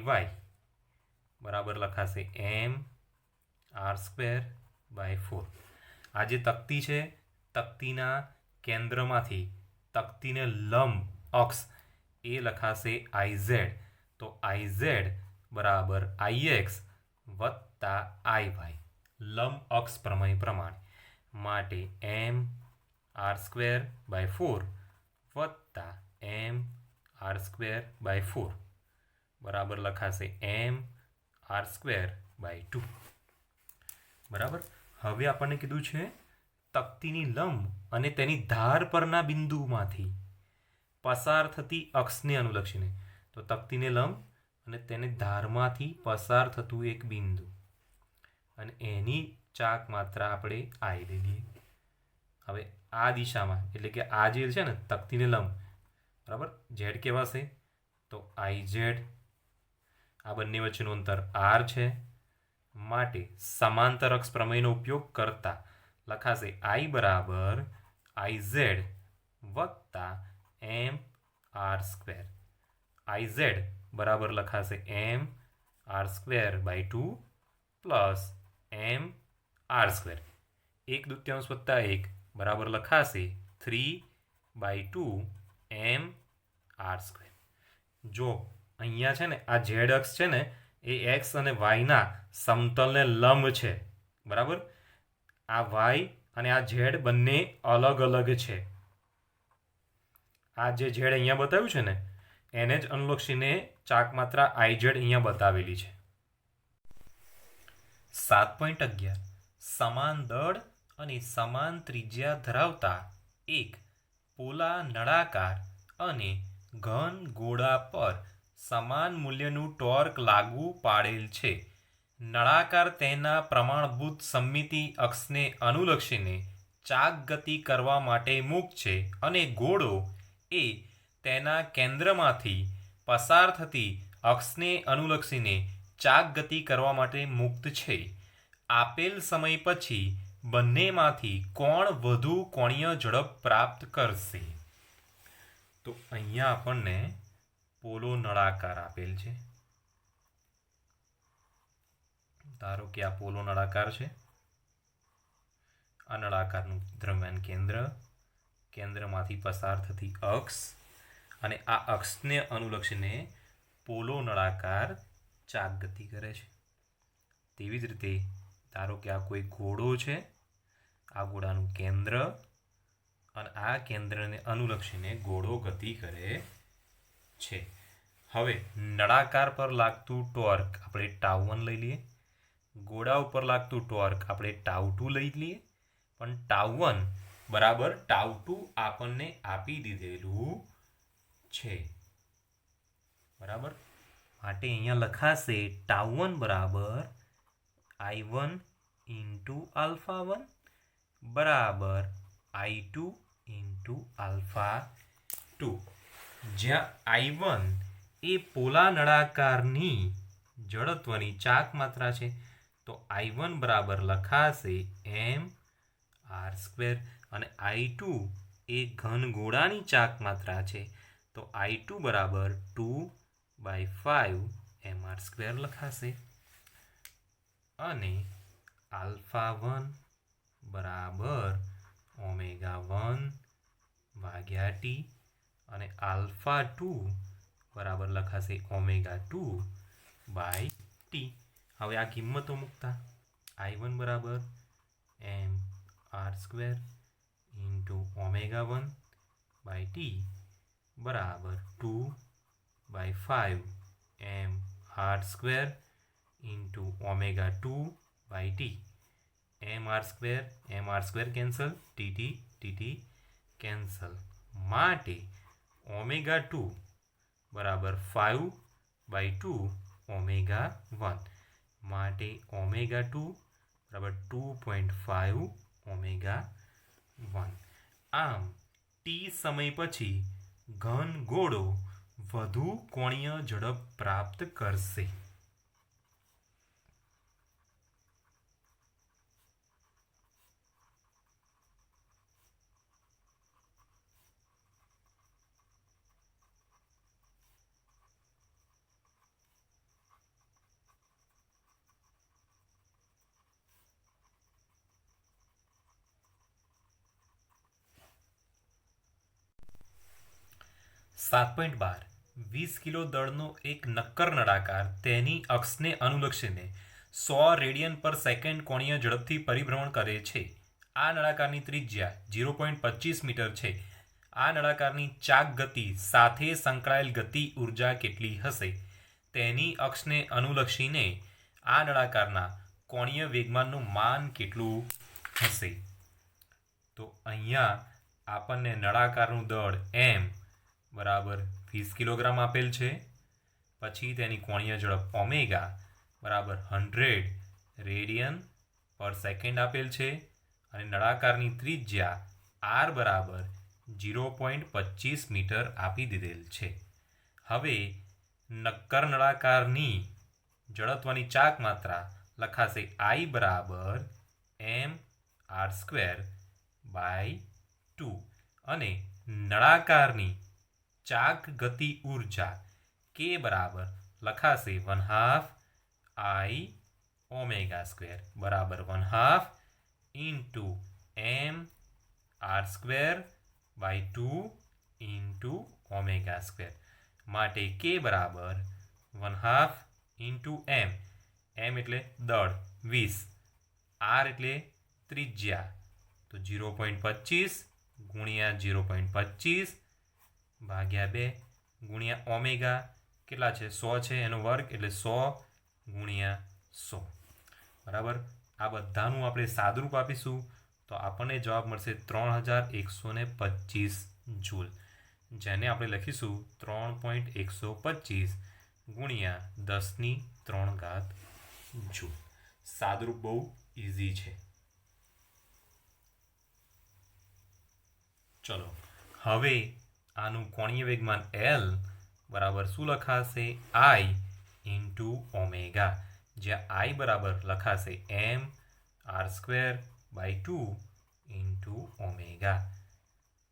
બરાબર લખાશે mr²/4. આ જે તક્તી છે, તક્તીના કેન્દ્રમાંથી તક્તીને લંબ અક્ષ એ લખાશે Iz. તો Iz બરાબર Ix વત્તા Iy લંબ અક્ષ પ્રમેય પ્રમાણે માટે mr²/4 વત્તા mr²/4 બરાબર લખાશે mr²/2. બરાબર. હવે આપણને કીધું છે તક્તીની લંબ અને તેની ધાર પરના બિંદુમાંથી પસાર થતી અક્ષને અનુલક્ષીને. તો તક્તીને લંબ અને તેને ધારમાંથી પસાર થતું એક બિંદુ અને એની ચાકમાત્રા આપણે I લઈ લઈએ. હવે આ દિશામાં એટલે કે આ જે છે ને તક્તીને લંબ, બરાબર, z કેવા છે? તો Iz. આ બંને વચ્ચેનું અંતર r છે માટે સમાંતર અક્ષ પ્રમેયનો ઉપયોગ કરતા લખાશે I બરાબર Iz વત્તા mr². Iz બરાબર લખાશે mr²/2 પ્લસ mr². 1/2 વત્તા 1 બરાબર લખાશે 3/2 mr². જો અહીંયા છે ને આ ઝેડ અક્ષ છે ને એ એક્સ અને વાયના સમતલને લંબ છે, બરાબર. આ વાય અને આ ઝેડ બંને અલગ અલગ છે. આ જે ઝેડ અહીંયા બતાવ્યું છે ને એને જ અનુલક્ષીને ચાકમાત્રા આઈ ઝેડ અહીંયા બતાવેલી છે. 7.11 સમાન દળ અને સમાન ત્રિજ્યા ધરાવતા એક પોલા નળાકાર અને ઘન ગોળા પર સમાન મૂલ્યનું ટોર્ક લાગુ પાડેલ છે. નળાકાર તેના પ્રમાણભૂત સમમિતિ અક્ષને અનુલક્ષીને ચાક ગતિ કરવા માટે મુક્ત છે અને ગોળો એ તેના કેન્દ્રમાંથી પસાર થતી અક્ષને અનુલક્ષીને ચાક ગતિ કરવા માટે મુક્ત છે. આપેલ સમય પછી બંનેમાંથી કોણ વધુ કોણીય ઝડપ પ્રાપ્ત કરશે? તો અહીંયા આપણને પોલો નળાકાર આપેલ છે. ધારો કે આ પોલો નળાકાર છે. આ નળાકારનું દ્રવ્યાન કેન્દ્રમાંથી પસાર થતી અક્ષ અને આ અક્ષને અનુલક્ષીને પોલો નળાકાર ચાક ગતિ કરે છે. તેવી જ રીતે ધારો કે આ કોઈ ઘોડો છે. આ ઘોડાનું કેન્દ્ર અને આ કેન્દ્રને અનુલક્ષીને ઘોડો ગતિ કરે છે. હવે નળાકાર પર લાગતું ટોર્ક આપણે ટાઉ1 લઈ લઈએ. ઘોડા ઉપર લાગતું ટોર્ક આપણે ટાઉ2 લઈ લઈએ. પણ ટાઉ1 બરાબર ટાઉ2 આપણને આપી દીધેલું છે, બરાબર. માટે અહીંયા લખાશે ટાઉ1 બરાબર I1 ઇન્ટુ આલ્ફા1 બરાબર I2 ઇન્ટુ આલ્ફા2. જ્યાં I1 એ પોલા નળાકારની જડત્વની ચાક માત્રા છે તો I1 બરાબર લખાશે mr² અને I2 એ ઘન ગોળાની ચાક માત્રા છે તો I2 બરાબર 2/5 mr² લખાશે. અને આલ્ફા1 બરાબર ઓમેગા1 ભાગ્યા ટી અને આલ્ફા2 બરાબર લખાશે ઓમેગા2/t. હવે આ કિંમતો મૂકતા I1 બરાબર mr² ઇન્ટુ ઓમેગા1/t બરાબર 2/5 mr² ઇન્ટુ ઓમેગા2/t. mr² cancel, tt cancel. માટે ઓમેગા2 બરાબર 5/2 ઓમેગા1 માટે ઓમેગા2 બરાબર 2.5 ઓમેગા1. આમ ટી સમય પછી ઘન ગોળો વધુ કોણીય ઝડપ પ્રાપ્ત કરશે. .12 20 કિલો દળનો એક નક્કર નળાકાર તેની અક્ષને અનુલક્ષીને 100 રેડિયન પર સેકન્ડ કોણીય ઝડપથી પરિભ્રમણ કરે છે. આ નળાકારની ત્રિજ્યા 0.25 મીટર છે. આ નળાકારની ચાક ગતિ સાથે સંકળાયેલ ગતિ ઉર્જા કેટલી હશે? તેની અક્ષને અનુલક્ષીને આ નળાકારના કોણીય વેગમાનનું માન કેટલું હશે? તો અહીંયા આપણને નળાકારનું દળ m બરાબર 20 કિલોગ્રામ આપેલ છે. પછી તેની કોણીય ઝડપ ઓમેગા બરાબર 100 રેડિયન પર સેકન્ડ આપેલ છે અને નળાકારની ત્રિજ્યા r બરાબર 0.25 મીટર આપી દીધેલ છે. હવે નક્કર નળાકારની જડત્વની ચાક માત્રા લખાશે I બરાબર mr²/2 અને નળાકારની ચાક ગતિ ઉર્જા k બરાબર લખાશે 1/2 I ઓમેગા² બરાબર 1/2 ઇન્ટુ mr²/2 ઇન્ટુ ઓમેગા². માટે કે બરાબર 1/2 ઇન્ટુ એમ. એમ એટલે દળ 20, આર એટલે ત્રિજ્યા, તો 0.25 ગુણ્યા 0.25 ભાગ્યા 2 ગુણ્યા ઓમેગા કેટલા છે 100 છે એનો વર્ગ એટલે 100 ગુણ્યા 100 બરાબર. આ બધાનું આપણે સાદુરૂપ આપીશું તો આપણને જવાબ મળશે 3125 જૂલ, જેને આપણે લખીશું 3.125 ગુણ્યા 10⁻³ જૂલ. સાદુરૂપ બહુ ઇઝી છે. ચલો હવે આનું કોણીય વેગમાન એલ બરાબર શું લખાશે આઈ ઇન્ટુ ઓમેગા, જ્યાં આઈ બરાબર લખાશે m²/2 ઇન્ટુ ઓમેગા.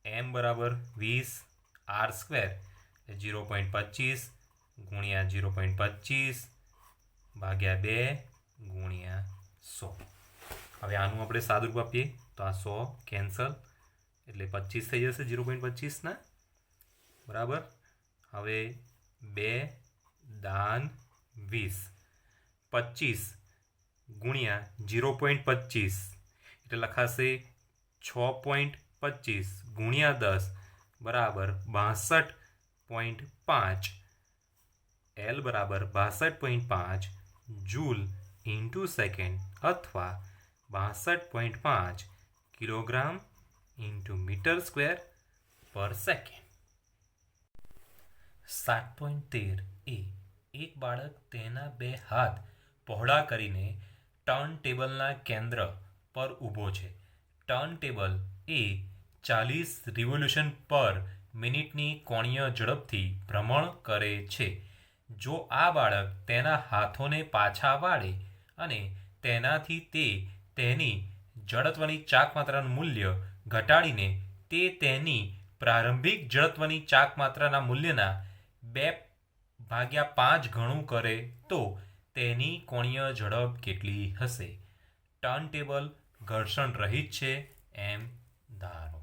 એમ બરાબર 20, r² 0.25 ગુણ્યા 0.25 ભાગ્યા 2 ગુણ્યા 100. હવે આનું આપણે સાદુરૂપ આપીએ તો આ 100 કેન્સલ એટલે 25 થઈ જશે 0.25 ના બરાબર. હવે 2 દાન 20, 25 ગુણ્યા 0.25 એટલે લખાશે 6.25 ગુણ્યા 10 બરાબર 62.5. એલ બરાબર 62.5 જૂલ ઇન્ટુ સેકન્ડ અથવા 62.5 કિલોગ્રામ ઇન્ટુ મીટર સ્ક્વેર પર સેકન્ડ. 7.13 એ એક બાળક તેના 2 હાથ પહોળા કરીને ટર્ન ટેબલના કેન્દ્ર પર ઊભો છે. ટર્ન ટેબલ એ 40 રિવોલ્યુશન પર મિનિટની કોણીય ઝડપથી ભ્રમણ કરે છે. જો આ બાળક તેના હાથોને પાછા વાળે અને તેનાથી તે તેની જડત્વની ચાકમાત્રાનું મૂલ્ય ઘટાડીને તે તેની પ્રારંભિક જડત્વની ચાકમાત્રાના મૂલ્યના 2/5 ગણું કરે તો તેની કોણીય ઝડપ કેટલી હશે? ટર્ન ટેબલ ઘર્ષણ રહિત છે એમ ધારો.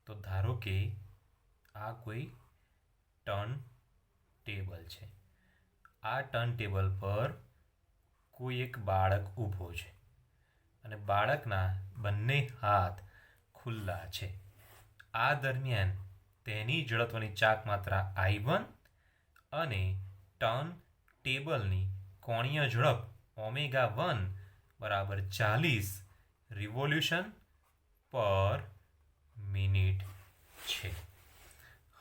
તો ધારો કે આ કોઈ ટર્ન ટેબલ છે. આ ટર્ન ટેબલ પર કોઈ એક બાળક ઊભો છે અને બાળકના બંને હાથ ખુલ્લા છે. આ દરમિયાન તેની જડત્વની ચાકમાત્રા I1 અને ટર્ન ટેબલની કોણીય ઝડપ ઓમેગા1 બરાબર 40 રિવોલ્યુશન પર મિનિટ છે.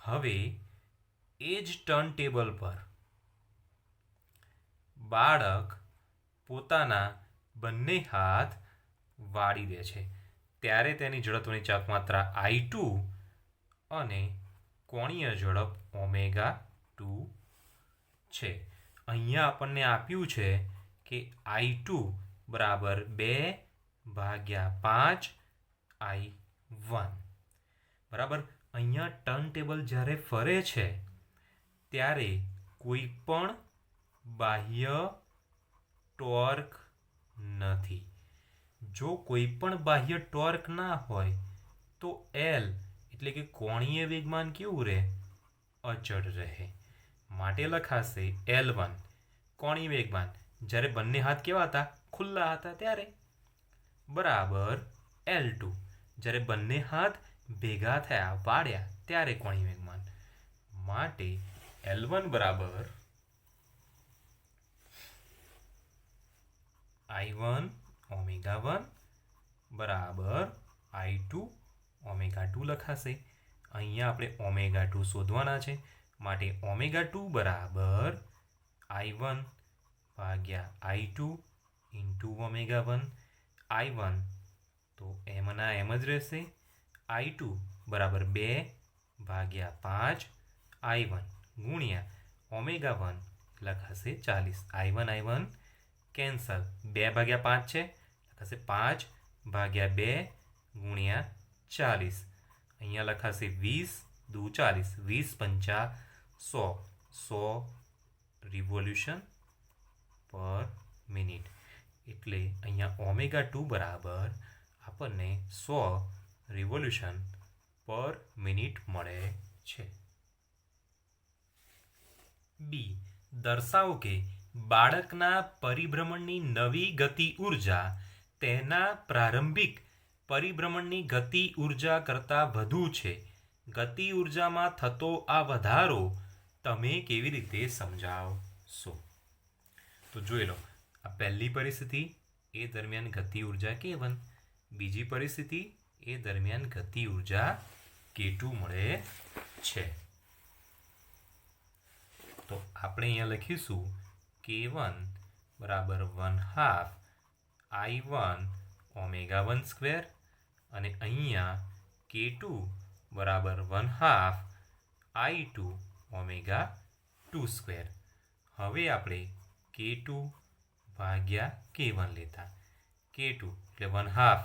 હવે એ જ ટર્ન ટેબલ પર બાળક પોતાના બંને હાથ વાળી દે છે ત્યારે તેની જડત્વની ચાકમાત્રા I2 અને કોણીય ઝડપ ઓમેગા2 છે. અહીંયા આપણને આપ્યું છે કે I2 બરાબર 2/5 I1 બરાબર. અહીંયા ટર્ન ટેબલ જ્યારે ફરે છે ત્યારે કોઈ પણ બાહ્ય ટોર્ક નથી. જો કોઈ પણ બાહ્ય ટોર્ક ના હોય તો એલ એટલે કે કોણીય વેગમાન કેવું રહે? અચળ રહે. માટે લખાશે L1 કોણીય વેગમાન જ્યારે બંને હાથ કેવા હતા? ખુલ્લા હતા ત્યારે, બરાબર L2 જ્યારે બંને હાથ ભેગા થયા વાળ્યા ત્યારે કોણીય વેગમાન. માટે L1 બરાબર I1 ઓમેગા1 બરાબર I2 ઓમેગા2 લખાશે. અહીંયા આપણે ઓમેગા2 શોધવાના છે માટે ઓમેગા2 બરાબર I1 ભાગ્યા I2 ઇન્ટુ ઓમેગા1. I1 તો એમના એમ જ રહેશે. I2 બરાબર 2/5 I1 ગુણ્યા ઓમેગા1 લખાશે 40. I1 કેન્સલ, 2/5 છે લખાશે 5/2 ગુણ્યા 40. અહીંયા લખાશે 20 × 40, 20×5 100 રિવોલ્યુશન પર મિનિટ. એટલે અહીંયા ઓમેગા2 બરાબર આપણને 100 રિવોલ્યુશન પર મિનિટ મળે છે. બી. દર્શાવો કે બાળકના પરિભ્રમણની નવી ગતિ ઉર્જા તેના પ્રારંભિક પરિભ્રમણની ગતિ ઉર્જા કરતાં વધુ છે. ગતિ ઉર્જામાં થતો આ વધારો તમે કેવી રીતે સમજાવશો? તો જોઈ લો, આ પહેલી પરિસ્થિતિ એ દરમિયાન ગતિ ઉર્જા K1, બીજી પરિસ્થિતિ એ દરમિયાન ગતિ ઉર્જા K2 મળે છે. તો આપણે અહીંયા લખીશું K1 બરાબર 1/2 I1 ઓમેગા 1 સ્ક્વેર અને અહીંયા K2 બરાબર 1/2 I2 ઓમેગા 2 સ્ક્વેર. હવે આપણે K2 ભાગ્યા K1 લેતા. K2 એટલે 1/2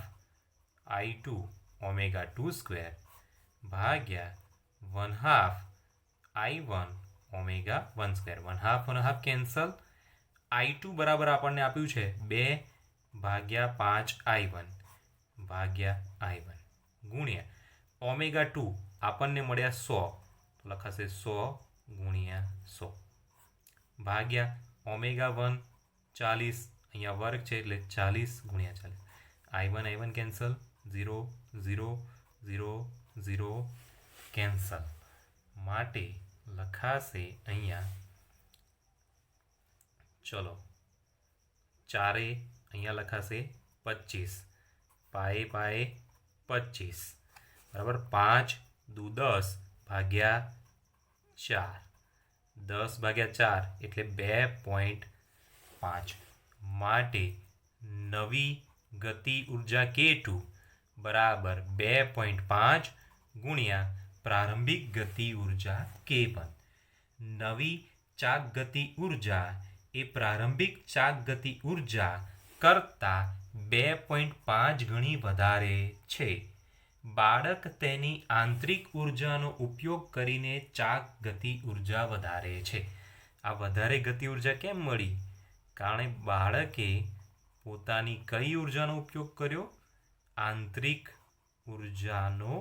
I2 ઓમેગા 2 સ્ક્વેર ભાગ્યા 1/2 I1 omega 1 square. 1/2 cancel. I2 બરાબર આપણને આપ્યું છે 2 ભાગ્યા 5 I1 ભાગ્યા I1 ગુણ્યા ઓમેગા 2 આપણને મળ્યા 100, તો લખાશે 100 ગુણ્યા 100 ભાગ્યા ઓમેગા 1 40, અહીંયા વર્ગ છે એટલે 40 ગુણ્યા 40. I1 cancel, 0 0 0 0 cancel. માટે લખાશે અહીંયા, ચલો 4 અહીંયા લખાશે 25, પાએ પાએ 25 બરાબર. 5 દુ 10 ભાગ્યા 4, 10 ભાગ્યા 4 એટલે 2.5. માટે નવી ગતિ ઉર્જા K2 બરાબર 2.5 ગુણ્યા પ્રારંભિક ગતિ ઉર્જા K1. નવી ચાક ગતિ ઉર્જા એ પ્રારંભિક ચાક ગતિ ઉર્જા કરતાં 2.5 ગણી વધારે છે. બાળક તેની આંતરિક ઉર્જાનો ઉપયોગ કરીને ચાક ગતિ ઉર્જા વધારે છે. આ વધારે ગતિ ઉર્જા કેમ મળી? કારણ બાળકે પોતાની કઈ ઉર્જાનો ઉપયોગ કર્યો? આંતરિક ઉર્જાનો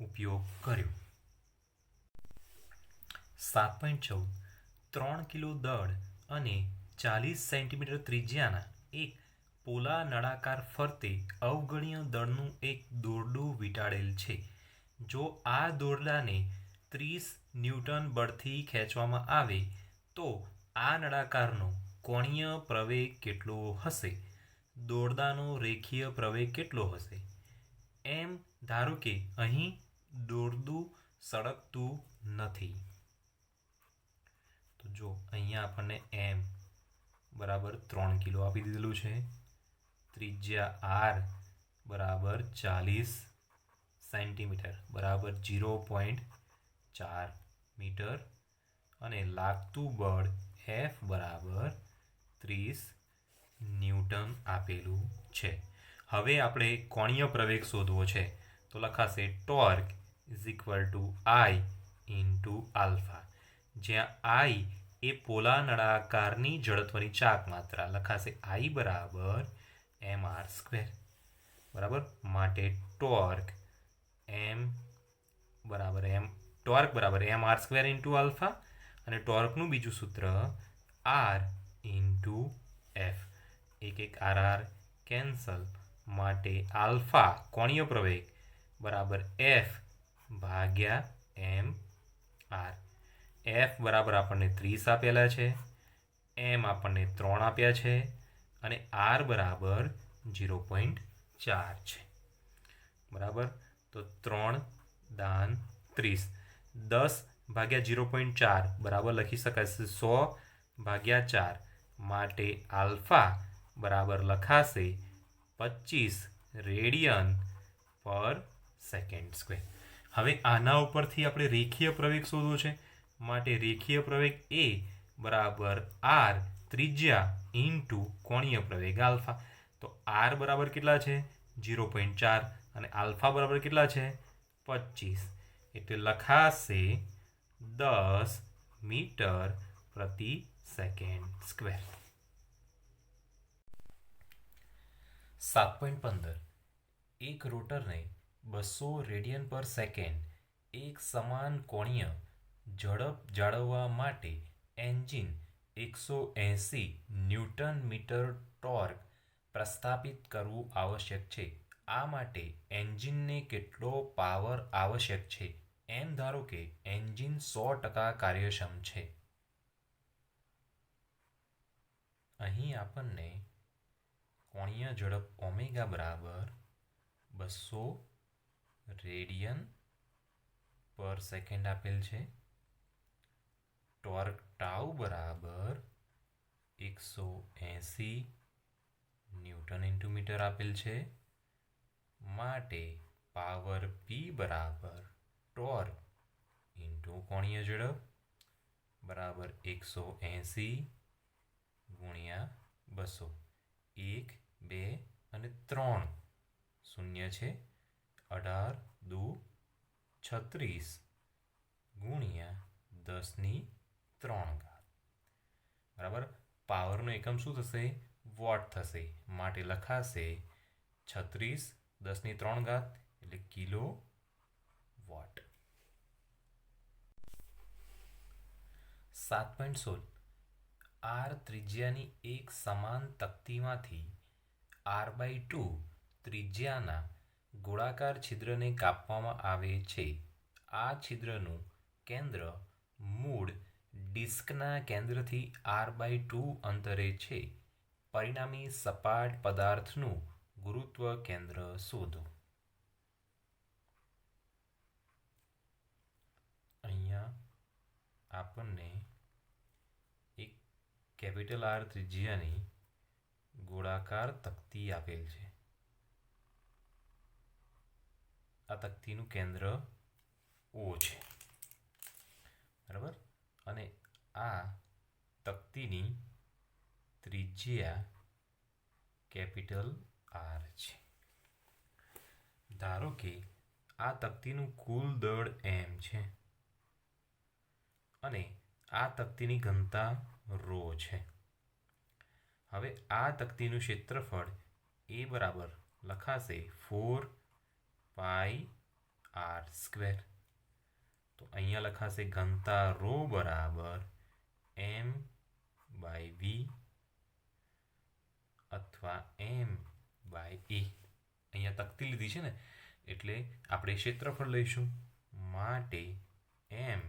ઉપયોગ કર્યો. 7.14 3 કિલો દળ અને 40 સેન્ટીમીટર ત્રિજ્યાના એક પોલા નળાકાર ફરતે અવગણ્ય દળનું એક દોરડું વીંટાળેલ છે. જો આ દોરડાને 30 ન્યૂટન બળથી ખેંચવામાં આવે તો આ નળાકારનો કોણીય પ્રવેગ કેટલો હશે? દોરડાનો રેખીય પ્રવેગ કેટલો હશે? એમ ધારો કે અહીં દોરડું સળગતું નથી. તો જો અહીંયા આપણને M બરાબર 3 કિલો આપી દીધેલું છે, ત્રિજ્યા R બરાબર 40 સેન્ટીમીટર બરાબર 0.4 મીટર અને લાગતું બળ F બરાબર 30 ન્યૂટન આપેલું છે. હવે આપણે કોણીય પ્રવેગ શોધવો છે, તો લખાશે torque is equal two I into alpha, જ્યાં I એ પોલા નળાકારની જડત્વની ચાક માત્રા. લખાશે I બરાબર mr સ્ક્વેર બરાબર. માટે ટોર્ક બરાબર mr સ્ક્વેર ઇન્ટુ આલ્ફા અને ટોર્કનું બીજું સૂત્ર R ઇન્ટુ F. એક RR કેન્સલ. માટે આલ્ફા કોણીય પ્રવેગ બરાબર F ભાગ્યા mr. F બરાબર આપણને 30 આપેલા છે, M આપણને 3 આપ્યા છે અને R બરાબર 0.4 છે બરાબર. તો 3 દાન 30, 10 ભાગ્યા 0.4 બરાબર લખી શકાય 100 ભાગ્યા 4. માટે આલ્ફા બરાબર લખાશે 25 રેડિયન પર સેકન્ડ સ્ક્વેર. હવે આના ઉપરથી આપણે રેખીય પ્રવેગ શોધવો છે. માટે રેખીય પ્રવેગ A બરાબર R ત્રિજ્યા ઇન્ટુ કોણીય પ્રવેગ આલ્ફા. તો R બરાબર કેટલા છે? 0.4 અને આલ્ફા બરાબર કેટલા છે? 25. એટલે લખાશે 10 મીટર પ્રતિ સેકન્ડ સ્ક્વેર. 7.15 એક રોટરને 200 રેડિયન પર સેકન્ડ એક સમાન કોણીય ઝડપ જાળવવા માટે એન્જિન 180 ન્યૂટન મીટર ટોર્ક પ્રસ્થાપિત કરવું આવશ્યક છે. આ માટે એન્જિનને કેટલો પાવર આવશ્યક છે? એમ ધારો કે એન્જિન 100% કાર્યક્ષમ છે. અહીં આપણને કોણીય ઝડપ ઓમેગા બરાબર 200 રેડિયન પર સેકન્ડ આપેલ છે. ટોર્ક ટાઉ બરાબર 180 ન્યૂટન × મીટર આપેલ છે. માટે પાવર પી બરાબર ટોર્ક ઇન્ટુ કોણીય ઝડપ બરાબર 180 ગુણ્યા 200. 1, 2 અને 3 શૂન્ય છે. 18 દુ 36 ગુણ્યા 10⁻³ બરાબર. પાવરનો એકમ શું થશે? વોટ થશે. માટે લખાશે 36 10⁻³ એટલે કિલો વોટ. 7.16 આર ત્રિજ્યાની એક સમાન તક્તીમાંથી r/2 ત્રિજ્યાના ગોળાકાર છિદ્રને કાપવામાં આવે છે. આ છિદ્રનું કેન્દ્ર મૂળ ડિસ્કના કેન્દ્રથી r/2 અંતરે છે. પરિણામી સપાટ પદાર્થનું ગુરુત્વ કેન્દ્ર શોધો. અહીંયા આપણને એક કેપિટલ આર ત્રિજ્યાની ગોળાકાર તક્તી આપેલ છે. આ તક્તીનું કેન્દ્ર O છે. બરાબર. અને આ તક્તીની ત્રિજ્યા કેપિટલ આર છે. ધારો કે આ તક્તીનું કુલ દળ m છે અને આ તક્તીની ઘનતા ρ છે. હવે આ તક્તીનું ક્ષેત્રફળ A બરાબર લખાશે 4πr². તો અહીંયા લખાશે ઘનતા ρ બરાબર m/v અથવા m/a. અહીંયા તક્તી લીધી છે ને એટલે આપણે ક્ષેત્રફળ લઈશું. માટે m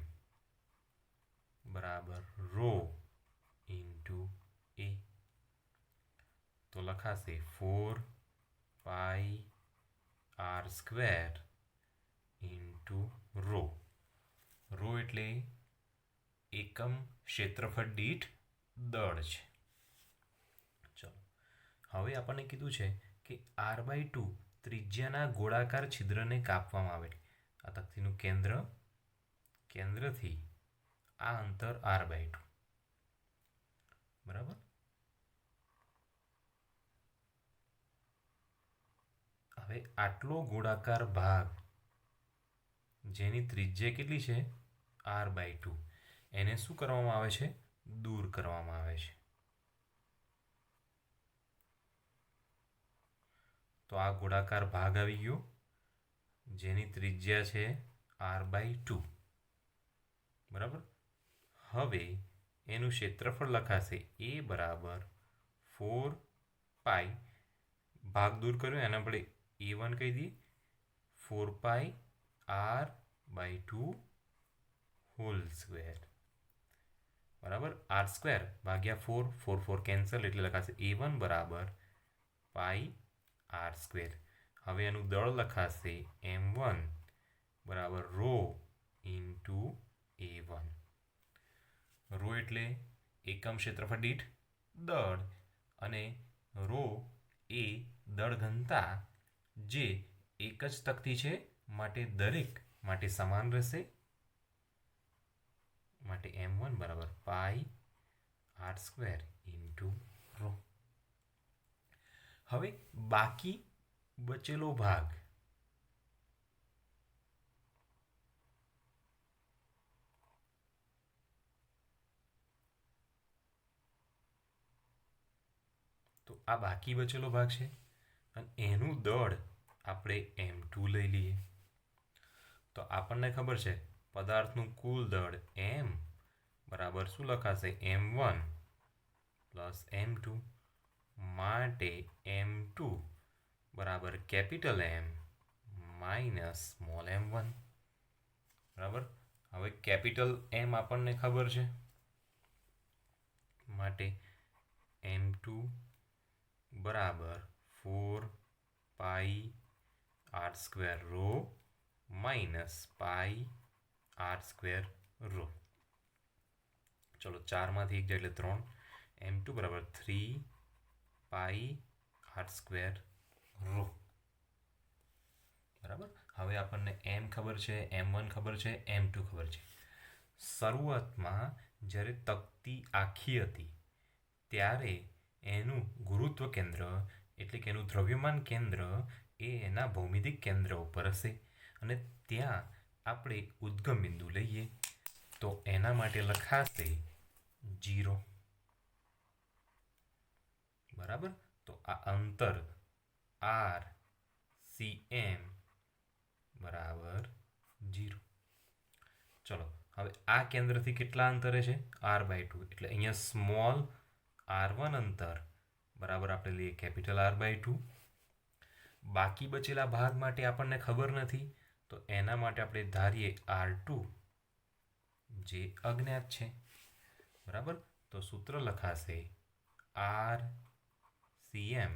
બરાબર ρ × a. તો લખાશે 4πr² × ρ. ρ એટલે એકમ ક્ષેત્રફળ દીઠ દળ છે. ચલો, હવે આપણને કીધું છે કે r/2 ત્રિજ્યાના ગોળાકાર છિદ્રને કાપવામાં આવે. આ તક્તીનું કેન્દ્રથી આ અંતર r/2. બરાબર. હવે આટલો ગોળાકાર ભાગ જેની ત્રિજ્યા કેટલી છે? r/2. એને શું કરવામાં આવે છે? દૂર કરવામાં આવે છે. તો આ ગોળાકાર ભાગ આવી ગયો જેની ત્રિજ્યા છે r/2. બરાબર. હવે એનું ક્ષેત્રફળ લખાશે A બરાબર 4π. ભાગ દૂર કર્યો એને આપણે A1 કહી દઈએ. 4πr/2 હોલ સ્ક્વેર બરાબર. r² ભાગ્યા 4 4 4 કેન્સલ એટલે લખાશે A1 બરાબર πr². હવે એનું દળ લખાશે m1 બરાબર ρ × a1. ρ એટલે એકમ ક્ષેત્રફળ દીઠ દળ અને ρ એ દળ ઘનતા જે એક જ તક્તી છે માટે દરેક માટે સમાન રહેશે. માટે m1 બરાબર πr² × ρ. હવે બાકી બચેલો ભાગ તો આ બાકી બચેલો ભાગ છે અને એનું દળ આપણે m2 લઈ લઈએ. તો આપણને ખબર છે પદાર્થનું કુલ દળ m બરાબર શું લખાશે m1 પ્લસ m2 માટે m2 બરાબર capital M minus small m1 બરાબર. હવે કેપિટલ M આપણને ખબર છે માટે m2 બરાબર 4 પાઈ r square row minus pi r square row. ચલો 4માંથી 1 જાય એટલે 3. m2 બરાબર 3 પાઈ r સ્ક્વેર રો બરાબર. હવે આપણને m ખબર છે, m1 ખબર છે, m2 ખબર છે. શરૂઆતમાં જ્યારે તકતી આખી હતી ત્યારે એનું ગુરુત્વ કેન્દ્ર એટલે કે એનું દ્રવ્યમાન કેન્દ્ર એ એના ભૌમિતિક કેન્દ્ર ઉપર હશે અને ત્યાં આપણે ઉદ્ગમ બિંદુ લઈએ તો એના માટે લખાશે 0 બરાબર. તો આ અંતર r cm બરાબર 0. ચલો હવે આ કેન્દ્રથી કેટલા અંતરે છે r/2 એટલે અહીંયા સ્મોલ r1 અંતર બરાબર આપણે લઈએ કેપિટલ r/2. બાકી બચેલા ભાગ માટે આપણને ખબર નથી તો એના માટે આપણે ધારીએ r2 જે અજ્ઞાત છે બરાબર. તો સૂત્ર લખાશે r cm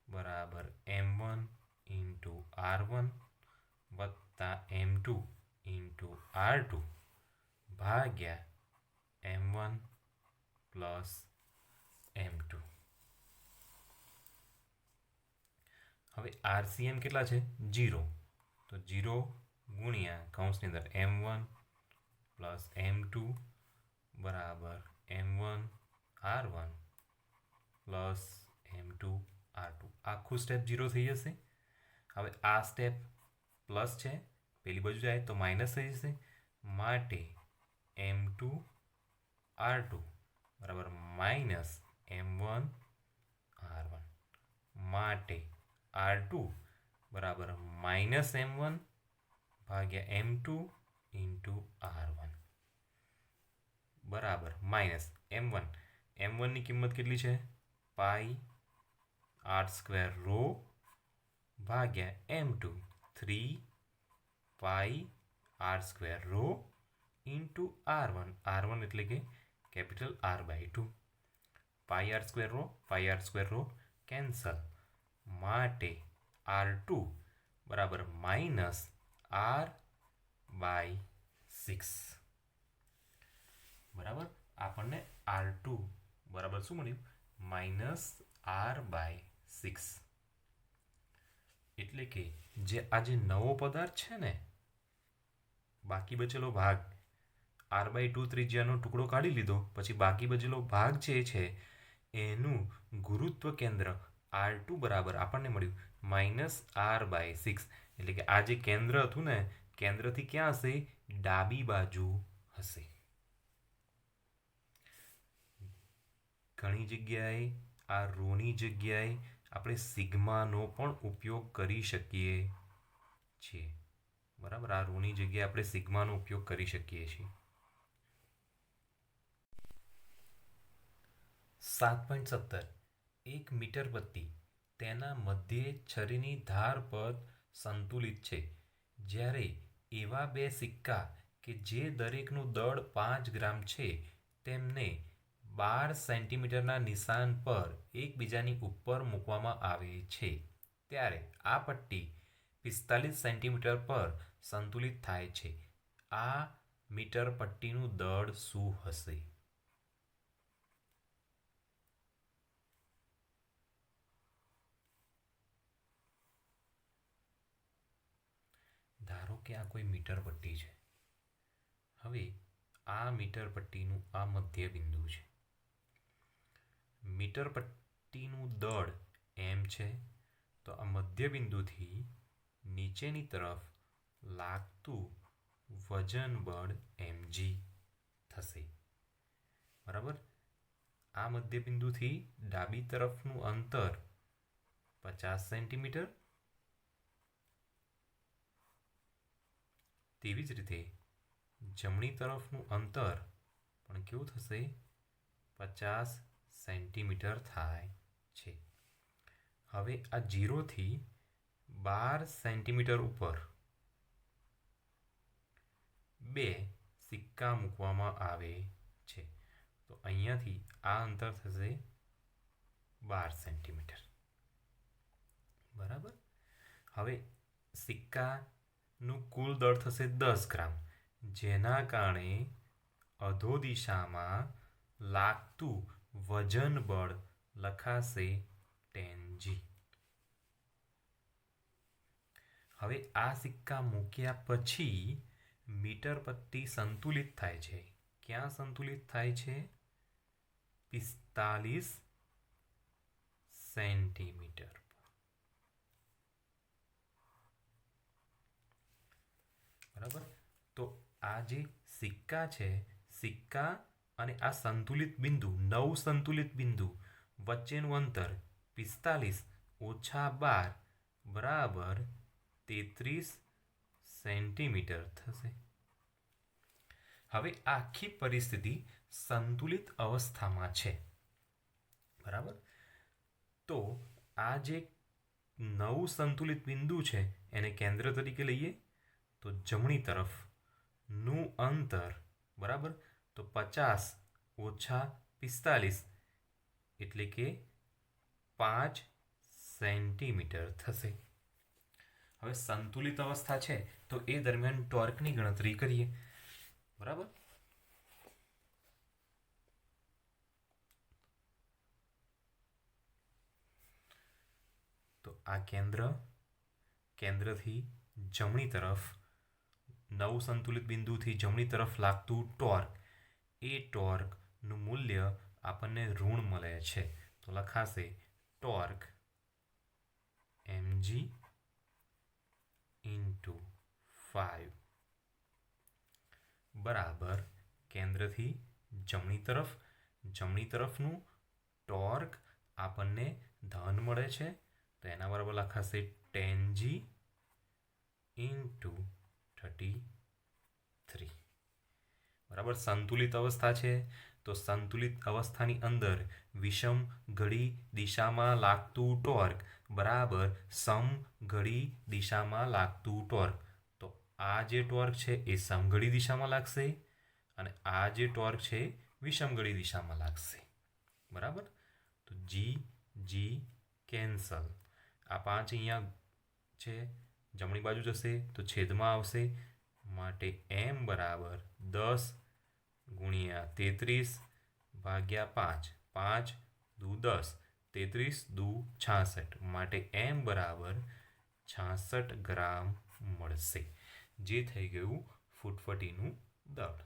બરાબર m1 ઇન્ટુ r1 વત્તા m2 ઇન્ટુ r2 ભાગ્યા m1 પ્લસ m2. હવે rcm કેટલા છે 0 તો 0 ગુણ્યા કૌંસની અંદર m1 પ્લસ m2 બરાબર m1 r1 plus m2 r2. આખું સ્ટેપ 0 થઈ જશે. હવે આ સ્ટેપ પ્લસ છે પેલી બાજુ જાય તો માઇનસ થઈ જશે માટે m2 r2 બરાબર માઇનસ m1 r1 માટે r2 બરાબર માઇનસ m1 ભાગ્યા m2 ઇન્ટુ r1 બરાબર માઇનસ m1ની કિંમત કેટલી છે પાઈ r સ્ક્વેર રો ભાગ્યા m2 3 પાઈ r square row into r1 એટલે કે કેપિટલ r/2. પાઈ r સ્ક્વેર રો કેન્સલ માટે r2 બરાબર માઇનસ r/6 બરાબર. આપણને r2 બરાબર શું મળ્યું માઇનસ r/6 એટલે કે જે આ જે નવો પદાર્થ છે ને બાકી બચેલો ભાગ r/2 ત્રિજ્યાનો ટુકડો કાઢી લીધો પછી બાકી બચેલો ભાગ જે છે એનું ગુરુત્વ કેન્દ્ર r2 બરાબર આપણને મળ્યું માઇનસ r/6 એટલે કે આ જે કેન્દ્ર હતું ને કેન્દ્રથી ક્યાં હશે ડાબી બાજુ હશે. ઘણી જગ્યાએ આ રોની જગ્યાએ આપણે સિગ્માનો પણ ઉપયોગ કરી શકીએ છીએ બરાબર. આ રોની જગ્યાએ આપણે સિગ્માનો ઉપયોગ કરી શકીએ છીએ. 7.17 એક મીટર પત્તી તેના મધ્યે છરીની ધાર પર સંતુલિત છે જ્યારે એવા બે સિક્કા કે જે દરેકનું દળ 5 ગ્રામ છે તેમને 12 સેન્ટીમીટરના નિશાન પર એકબીજાની ઉપર મૂકવામાં આવે છે ત્યારે આ પટ્ટી 45 સેન્ટીમીટર પર સંતુલિત થાય છે. આ મીટર પટ્ટીનું દળ શું હશે? ધારો કે આ કોઈ મીટર પટ્ટી છે. હવે આ મીટર પટ્ટીનું આ મધ્ય બિંદુ છે. મીટર પટ્ટીનું દળ m છે તો આ મધ્ય બિંદુથી નીચેની તરફ લાગતું વજન બળ mg થશે બરાબર. આ મધ્ય બિંદુથી ડાબી તરફનું અંતર 50 સેન્ટીમીટર તેવી જ રીતે જમણી તરફનું અંતર પણ કેવું થશે? 50 સેન્ટીમીટર થાય છે. હવે આ 0 થી 12 સેન્ટીમીટર ઉપર 2 સિક્કા મૂકવામાં આવે છે. તો અહીંયાથી આ અંતર થશે 12 સેન્ટીમીટર. બરાબર. હવે સિક્કાનું કુલ દળ થશે 10 ગ્રામ, જેના કારણે અધો દિશામાં લાગતું વજન બળ લખાશે 10G. હવે આ સિક્કા મૂક્યા પછી મીટર પટ્ટી સંતુલિત થાય છે. ક્યાં સંતુલિત થાય છે? 45 સેન્ટીમીટર. બરાબર. તો આ જે સિક્કા છે, સિક્કા અને આ સંતુલિત બિંદુ, 9 સંતુલિત બિંદુ વચ્ચેનું અંતર 45 ઓછા 12 બરાબર 33 સેન્ટીમીટર થશે. હવે આખી પરિસ્થિતિ સંતુલિત અવસ્થામાં છે. બરાબર. તો આ જે 9 સંતુલિત બિંદુ છે એને કેન્દ્ર તરીકે લઈએ તો જમણી તરફનું અંતર બરાબર તો 50 ઓછા 45 એટલે કે 5 સેન્ટીમીટર થશે. હવે સંતુલિત અવસ્થા છે તો એ દરમિયાન ટોર્કની ગણતરી કરીએ. બરાબર. તો આ કેન્દ્રથી જમણી તરફ 9 સંતુલિત બિંદુથી જમણી તરફ લાગતું ટોર્ક, એ ટોર્કનું મૂલ્ય આપણને ઋણ મળે છે. તો લખાશે ટોર્ક mg × 5 બરાબર કેન્દ્રથી જમણી તરફનું ટોર્ક આપણને ધન મળે છે તો એના બરાબર લખાશે 10G × 33. બરાબર. સંતુલિત અવસ્થા છે તો સંતુલિત અવસ્થાની અંદર વિષમ ઘડી દિશામાં લાગતું ટોર્ક બરાબર સમ ઘડી દિશામાં લાગતું ટોર્ક. તો આ જે ટોર્ક છે એ સમઘડી દિશામાં લાગશે અને આ જે ટોર્ક છે વિષમઘડી દિશામાં લાગશે. બરાબર. તો G કેન્સલ. આ 5 અહીંયા છે, જમણી બાજુ જશે તો છેદમાં આવશે, માટે m બરાબર 10 × 33 ભાગ્યા 5 દુ 10, 33 દુ 66, માટે m બરાબર 66 ગ્રામ મળશે, જે થઈ ગયું ફૂટપટ્ટીનું દળ.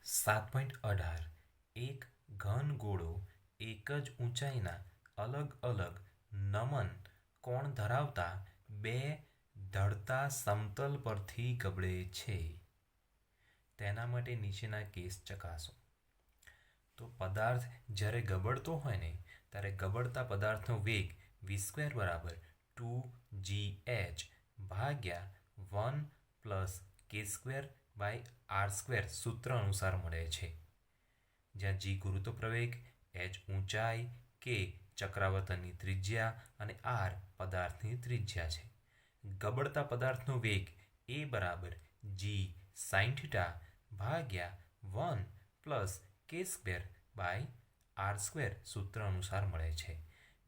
7.18 એક ઘન ગોળો એક જ ઊંચાઈના અલગ અલગ નમન કોણ ધરાવતા 2 ઢળતા સમતલ પરથી ગબડે છે. તેના માટે નીચેના કેસ ચકાસો. તો પદાર્થ જ્યારે ગબડતો હોય ને ત્યારે ગબડતા પદાર્થનો વેગ v² બરાબર 2gh ભાગ્યા 1 + k²/r² સૂત્ર અનુસાર મળે છે. જ્યાં g ગુરુત્વ પ્રવેગ, h ઊંચાઈ, k ચક્રાવર્તનની ત્રિજ્યા અને r પદાર્થની ત્રિજ્યા છે. ગબડતા પદાર્થનો વેગ એ બરાબર g sin θ ભાગ્યા 1 + k²/r² સૂત્ર અનુસાર મળે છે.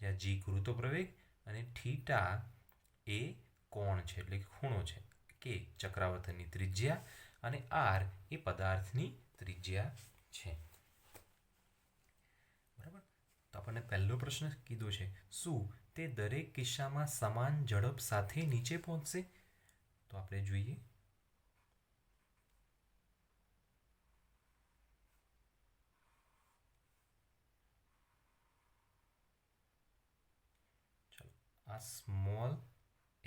જ્યાં g ગુરુત્વ પ્રવેગ અને થીટા એ કોણ છે એટલે કે ખૂણો છે, k ચક્રાવર્તનની ત્રિજ્યા અને r એ પદાર્થની ત્રિજ્યા છે. બરાબર. તો આપણને પહેલો પ્રશ્ન કીધો છે, શું તે દરેક કિસ્સામાં સમાન ઝડપ સાથે નીચે પહોંચશે? તો આપણે જોઈએ. ચલો, આ સ્મોલ h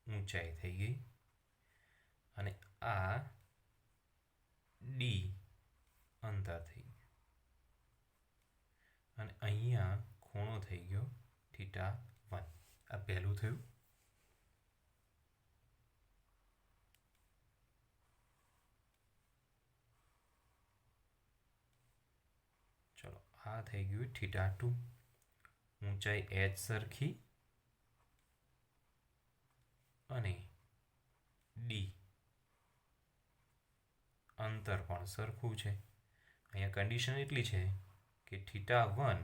ઊંચાઈ થઈ ગઈ અને આ d અંતર થઈ ગયું અને અહીંયા ખૂણો થઈ ગયો θ1. આ પહેલું થયું. આ થઈ ગયું θ2, ઊંચાઈ h સરખી અને d અંતર પણ સરખું છે. અહીંયા કન્ડિશન એટલી છે કે θ1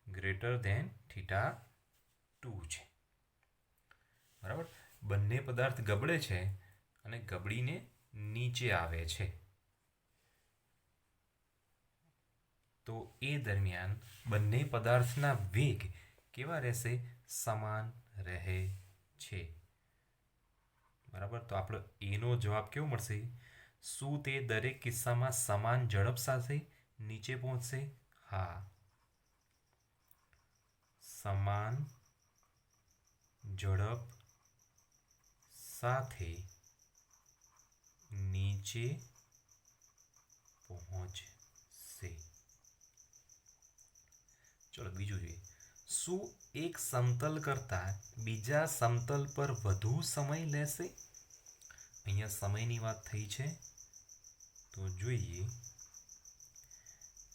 ગ્રેટર ધેન θ2 છે. બરાબર, બંને પદાર્થ ગબડે છે અને ગબડીને નીચે આવે છે. તો એ દરમિયાન બંને પદાર્થના વેગ કેવા રહેશે? સમાન રહે છે. બરાબર, તો આપણો એનો જવાબ કેવો મળશે? શું તે દરેક કિસ્સામાં સમાન ઝડપ સાથે નીચે પહોંચશે? હા, સમાન ઝડપ સાથે નીચે પહોંચશે. ચલો બીજું જોઈએ. શું એક સમતલ કરતાં બીજા સમતલ પર વધુ સમય લેશે? અહીંયા સમયની વાત થઈ છે, તો જોઈએ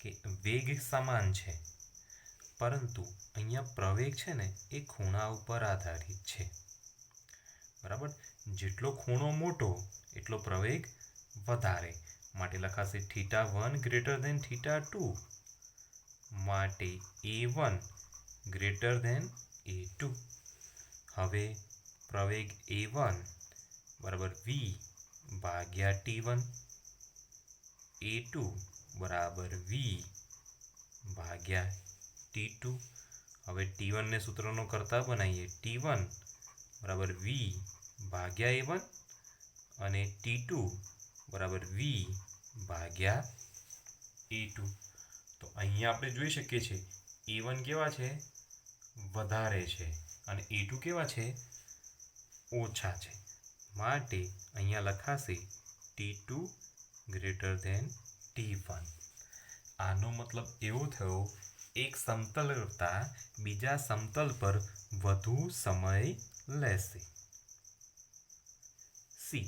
કે વેગ સમાન છે, પરંતુ અહીંયા પ્રવેગ છે ને એ ખૂણા ઉપર આધારિત છે. બરાબર, જેટલો ખૂણો મોટો એટલો પ્રવેગ વધારે. માટે લખાશે θ1 ગ્રેટર ધેન θ2, માટે a1 ગ્રેટર ધેન a2. હવે પ્રવેગ a1 બરાબર v ભાગ્યા t1, a2 બરાબર v ભાગ્યા t2. હવે t1 ને સૂત્રનો કરતા બનાવીએ. t1 બરાબર v ભાગ્યા a1 અને t2 બરાબર v ભાગ્યા a2. તો અહીંયા આપણે જોઈ શકીએ છીએ a1 કેવા છે? વધારે છે, અને a2 કેવા છે? ઓછા છે. માટે અહીંયા લખાશે t2 ગ્રેટર ધેન t1. આનો મતલબ એવો થયો એક સમતલ કરતાં બીજા સમતલ પર વધુ સમય લેશે. સી,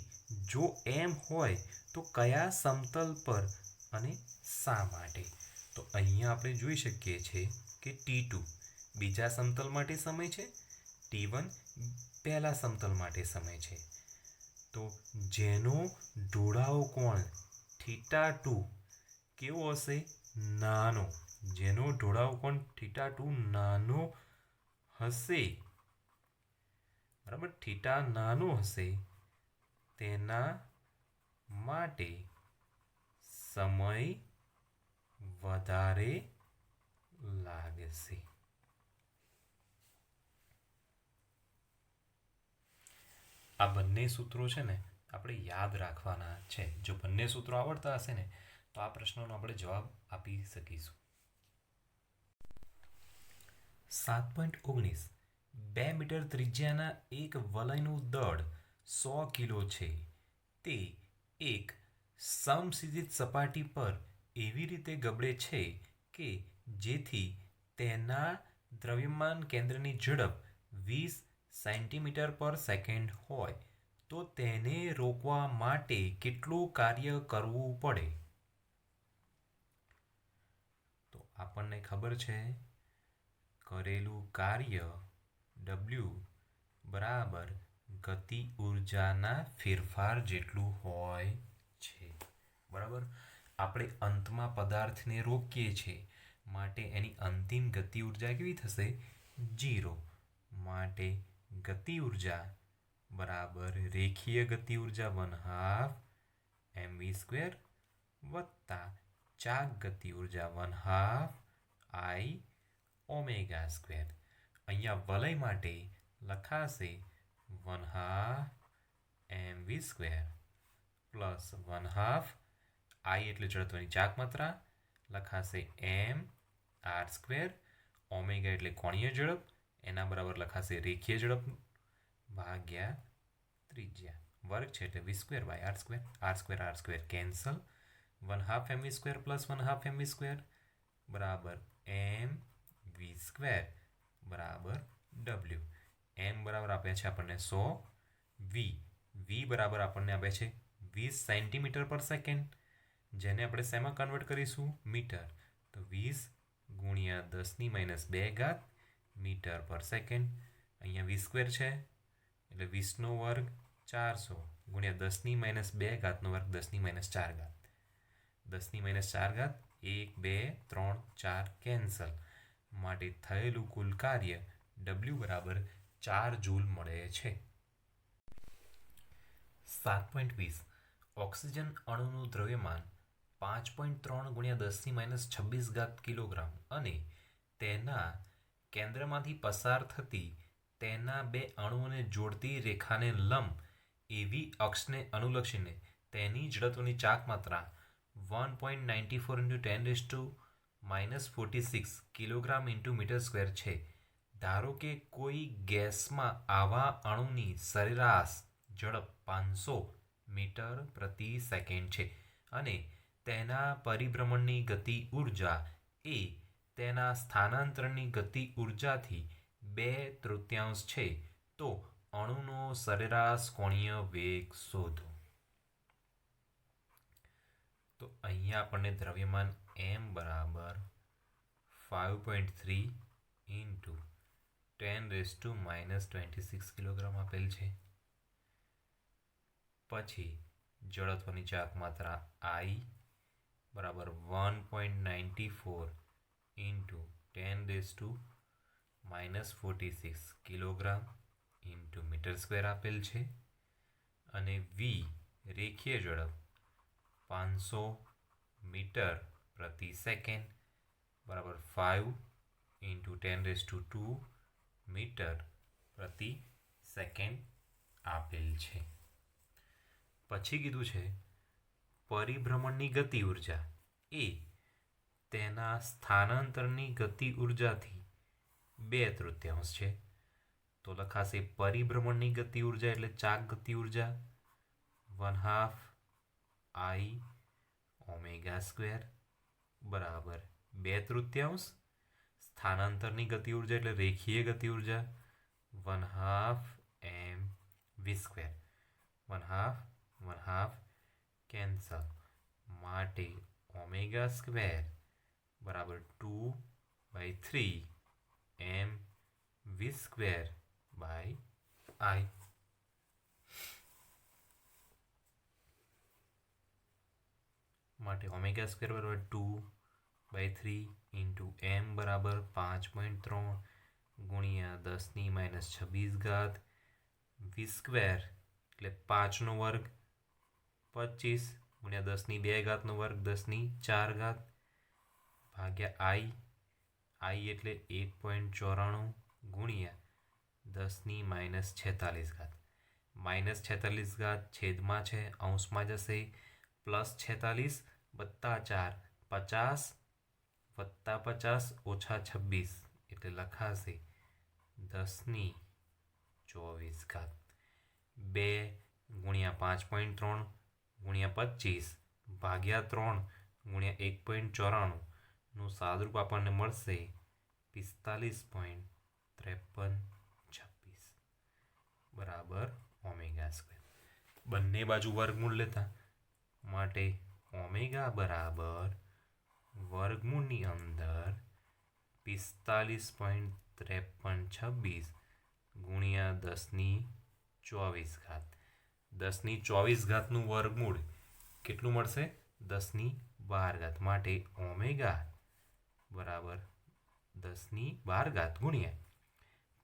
જો એમ હોય તો કયા સમતલ પર અને શા માટે? તો અહીંયા આપણે જોઈ શકીએ છીએ કે t2 બીજા સમતલ માટે સમય છે, t1 પહેલા સમતલ માટે સમય છે. તો જેનો ઢોળાવ કોણ θ2 કેવો હશે? નાનો. જેનો ઢોળાવ કોણ θ2 નાનો હશે, બરાબર, θ નાનો હશે, તેના માટે સમય વધારે લાગશે. આ બંને સૂત્રો છે ને આપણે યાદ રાખવાના છે. જો બંને સૂત્રો આવડતા હશે ને તો આ પ્રશ્નનો આપણે જવાબ આપી શકીશું. 7.19 2 મીટર ત્રિજ્યાના એક વલયનું દળ 100 કિલો છે. તે એક સમશીતોષ્ણ સપાટી પર એવી રીતે ગબડે છે કે જેથી તેના દ્રવ્યમાન કેન્દ્રની ઝડપ 20 સેન્ટીમીટર પર સેકન્ડ હોય, તો તેને રોકવા માટે કેટલું કાર્ય કરવું પડે? તો આપણને ખબર છે કરેલું કાર્ય W બરાબર ગતિ ઉર્જાના ફેરફાર જેટલું હોય છે. બરાબર, આપણે અંતમાં પદાર્થને રોકીએ છીએ, માટે એની અંતિમ ગતિ ઉર્જા કેવી થશે? 0. માટે ગતિ ઉર્જા બરાબર રેખીય ગતિ ઉર્જા 1/2 mv² વત્તા ચાક ગતિ ઉર્જા 1/2 I ω². અહીંયા વલય માટે લખાશે 1/2 mv² પ્લસ 1/2 I એટલે જડત્વની ચાક માત્રા, લખાશે m/r², ઓમેગા એટલે કોણીય ઝડપ, એના બરાબર લખાશે રેખીય ઝડપ ભાગ્યા ત્રિજ્યા. વર્ગ છે એટલે v²/r², r² cancel, 1/2 mv² plus 1/2 mv² બરાબર mv² બરાબર w. m બરાબર આપ્યા છે આપણને 100, v બરાબર આપણને આપે છે 20 સેન્ટીમીટર પર સેકન્ડ, જેને આપણે શેમાં કન્વર્ટ કરીશું? મીટર. તો 20 ગુણ્યા 10⁻², મીટર પર સેકન્ડ. અહીંયા v² છે એટલે 20નો વર્ગ 400 ગુણ્યા 10⁻²નો વર્ગ 10⁻4. 10⁻4 1 2 3 4 કેન્સલ. માટે થયેલું કુલ કાર્ય W બરાબર 4 જૂલ મળે છે. 7.20 ઓક્સિજન અણુનું દ્રવ્યમાન 5.3 ગુણ્યા 10⁻26 કિલોગ્રામ અને તેના કેન્દ્રમાંથી પસાર થતી તેના બે અણુઓને જોડતી રેખાને લંબ એવી અક્ષને અનુલક્ષીને તેની જડત્વની ચાક માત્રા 1.94 × 10⁻46 કિલોગ્રામ × મીટર² છે. ધારો કે કોઈ ગેસમાં આવા અણુની સરેરાશ ઝડપ 500 મીટર પ્રતિ સેકન્ડ છે અને તેના પરિભ્રમણની ગતિ ઉર્જા એ તેના સ્થાનાંતરણની ગતિ ઉર્જાથી 2/3 છે. તો અણુનો સરેરાશ કોણીય વેગ શોધો. તો અહીંયા આપણને દ્રવ્યમાન m બરાબર 5.3 × 10⁻26 કિલોગ્રામ આપેલ છે. પછી જડત્વની ચાક માત્રા I બરાબર 1.94 × 10⁻46 કિલોગ્રામ × મીટર² આપેલ છે અને v રેખીય ઝડપ 500 મીટર પ્રતિ સેકન્ડ બરાબર 5 × 10⁻2 મીટર પ્રતિ સેકન્ડ આપેલ છે. પછી કીધું છે પરિભ્રમણની ગતિ ઉર્જા એ તેના સ્થાનાંતરની ગતિ ઉર્જાથી 2/3 છે. તો લખાશે પરિભ્રમણની ગતિ ઉર્જા એટલે ચાક ગતિ ઉર્જા 1/2 I ω² બરાબર 2/3. સ્થાનાંતરની ગતિ ઉર્જા એટલે રેખીય ગતિ ઉર્જા 1/2 mv². 1/2 કેન્સલ. માટે ω² બરાબર 2/3 mv²/I. માટે ω² બરાબર 2/3 × m બરાબર 5.3 ગુણ્યા 10⁻26 v² એટલે 5નો વર્ગ 25 ગુણ્યા 10⁻2 વર્ગ 10⁻4 ભાગ્યા I એટલે 1.94 ગુણ્યા 10⁻46 -46 છેદમાં છે અંશમાં જશે +46 + 4 50 + 50 - 26 એટલે લખાશે 10⁻24 2 ગુણ્યા 5.3 ગુણ્યા 25 ભાગ્યા 3 ગુણ્યા 1.94 નું સાદુરૂપ આપણને મળશે 45.5326 બરાબર ω². બંને બાજુ વર્ગમૂળ લેતા માટે ω બરાબર વર્ગમૂળની અંદર 45.5326 ગુણ્યા 10⁻24 10⁻24 વર્ગમૂળ કેટલું મળશે 10⁻12 માટે ω બરાબર 10⁻12 ગુણ્યા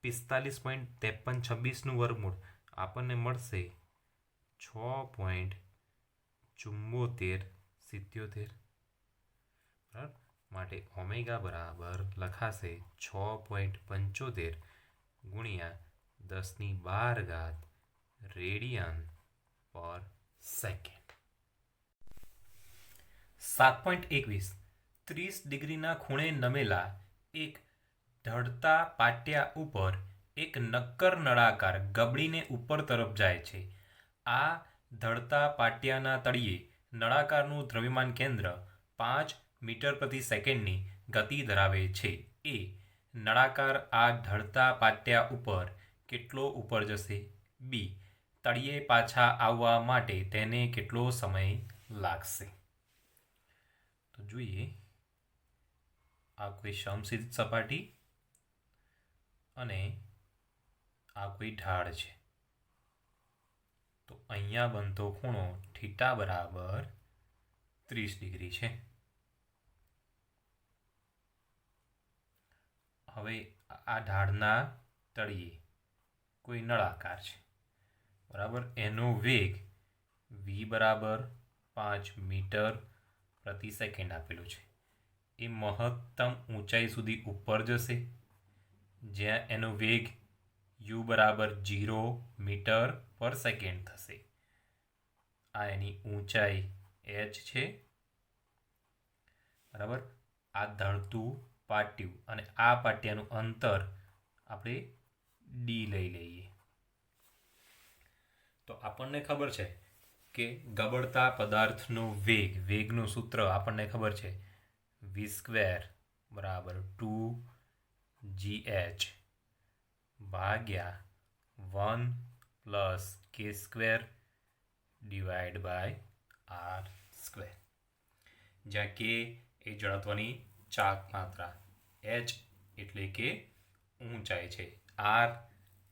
45.5326 વર્ગમૂળ આપણને મળશે 6.7477 બરાબર. માટે ω બરાબર લખાશે 6.75 ગુણ્યા 10⁻12 રેડિયન પર સેકન્ડ. 7.21 30 ડિગ્રીના ખૂણે નમેલા એક ઢળતા પાટિયા ઉપર એક નક્કર નળાકાર ગબડીને ઉપર તરફ જાય છે. આ ઢળતા પાટિયાના તળિયે નળાકારનું દ્રવ્યમાન કેન્દ્ર 5 મીટર પ્રતિ સેકન્ડની ગતિ ધરાવે છે. એ નળાકાર આ ઢળતા પાટિયા ઉપર કેટલો ઉપર જશે? બી તળિયે પાછા આવવા માટે તેને કેટલો સમય લાગશે? તો જોઈએ આ કોઈ સમશીત સપાટી અને આ કોઈ ઢાળ છે. તો અહીંયા બનતો ખૂણો થીટા બરાબર 30 ડિગ્રી છે. હવે આ ઢાળના તળિયે કોઈ નળાકાર છે, બરાબર. એનો વેગ v બરાબર 5 મીટર પ્રતિ સેકન્ડ આપેલું છે. એ મહત્તમ ઊંચાઈ સુધી ઉપર જશે, જ્યાં એનો વેગ u બરાબર 0 મીટર પર સેકન્ડ થશે. આ એની ઊંચાઈ h છે, બરાબર. આ ઢળતું પાટિયું અને આ પાટિયાનું અંતર આપણે d લઈ લઈએ. તો આપણને ખબર છે કે ગબડતા પદાર્થનો વેગનું સૂત્ર આપણને ખબર છે, v² બરાબર 2gh ભાગ્યા 1 plus k² divide by r². જ્યાં k એ જડત્વની ચાક માત્રા, h એટલે કે ઊંચાઈ છે, r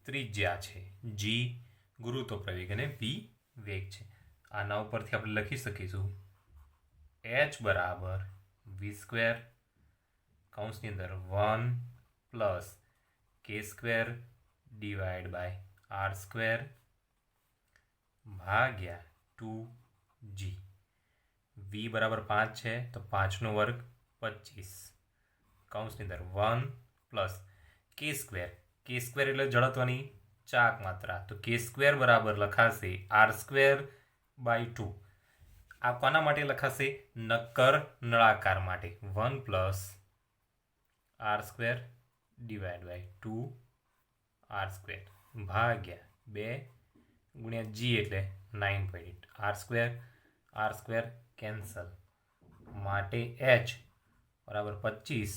ત્રિજ્યા છે, g ગુરુત્વ પ્રવેગ અને v વેગ છે. આના ઉપરથી આપણે લખી શકીશું h બરાબર v² કૌંસની અંદર 1 plus k² divide by r² ભાગ્યા 2g. v બરાબર 5 છે તો 5નો વર્ગ 25 કૌંસની અંદર 1 પ્લસ k² એટલે જડત્વની ચાક માત્રા, તો k² બરાબર લખાશે r² બાય 2. આ કોના માટે લખાશે? નક્કર નળાકાર માટે. 1 plus r² divide by 2 r² ભાગ્યા 2 ગુણ્યા g એટલે 9.8 r² કેન્સલ, માટે h બરાબર 25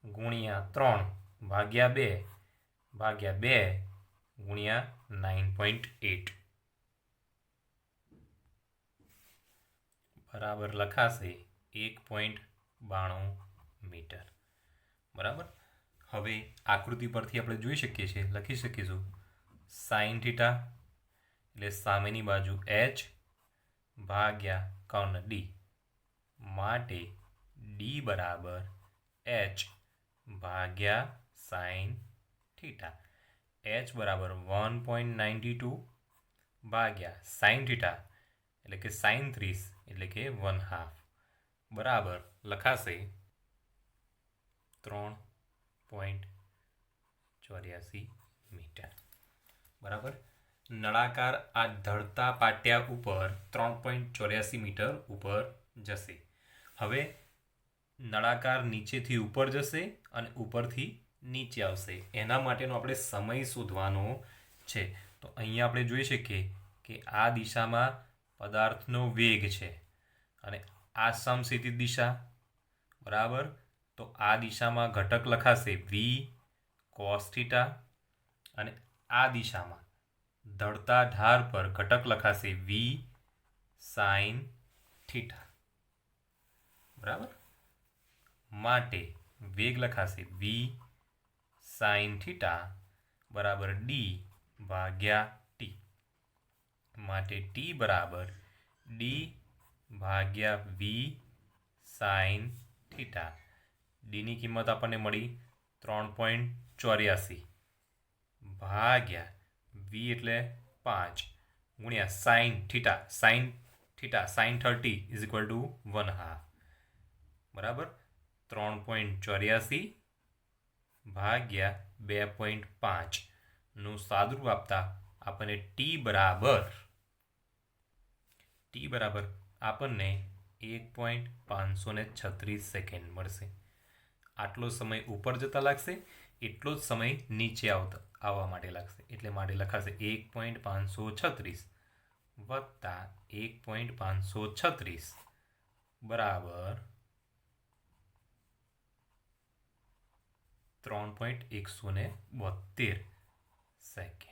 ગુણ્યા 3 ભાગ્યા 2 ગુણ્યા 9.8 બરાબર લખાશે 1.92 મીટર. બરાબર. હવે આકૃતિ પરથી આપણે જોઈ શકીએ છીએ, લખી શકીશું સાઇન થીટા એટલે સામેની બાજુ h ભાગ્યા કર્ણ d, માટે d બરાબર h ભાગ્યા સાઇન થીટા. h બરાબર 1.92 ભાગ્યા સાઇન થીટા એટલે કે સાઇન 30 એટલે કે 1/2 બરાબર લખાશે 3.84 મીટર. બરાબર. નળાકાર આ ઢળતા પાટિયા ઉપર 3.84 મીટર ઉપર જશે. હવે નળાકાર નીચેથી ઉપર જશે અને ઉપરથી નીચે આવશે. એના માટેનો આપણે સમય શોધવાનો છે. તો અહીંયા આપણે જોઈ શકીએ કે આ દિશામાં પદાર્થનો વેગ છે અને આ સમસ્થિતિ દિશા, બરાબર. તો આ દિશામાં ઘટક લખાશે v cos થીટા અને આ દિશામાં ઢળતા ઢાળ પર ઘટક લખાશે v sin થીટા. બરાબર. માટે વેગ લખાશે v sin થીટા બરાબર d ભાગ્યા t, માટે t બરાબર d ભાગ્યા v sin થીટા. ડીની કિંમત આપણને મળી 3.84 ભાગ્યા v એટલે 5 ગુણ્યા sin theta sin 30 is equal two 1/2 બરાબર. 3.84 ભાગ્યા 2.5 નું સાદુરૂપ આપતા આપણને t બરાબર આપણને 1.536 સેકન્ડ મળશે. આટલો સમય ઉપર જતા લાગશે, એટલો જ સમય નીચે આવવા માટે લાગશે. એટલે માટે લખાશે 1.536 વત્તા 1.536 બરાબર 3.172 સેકન્ડ.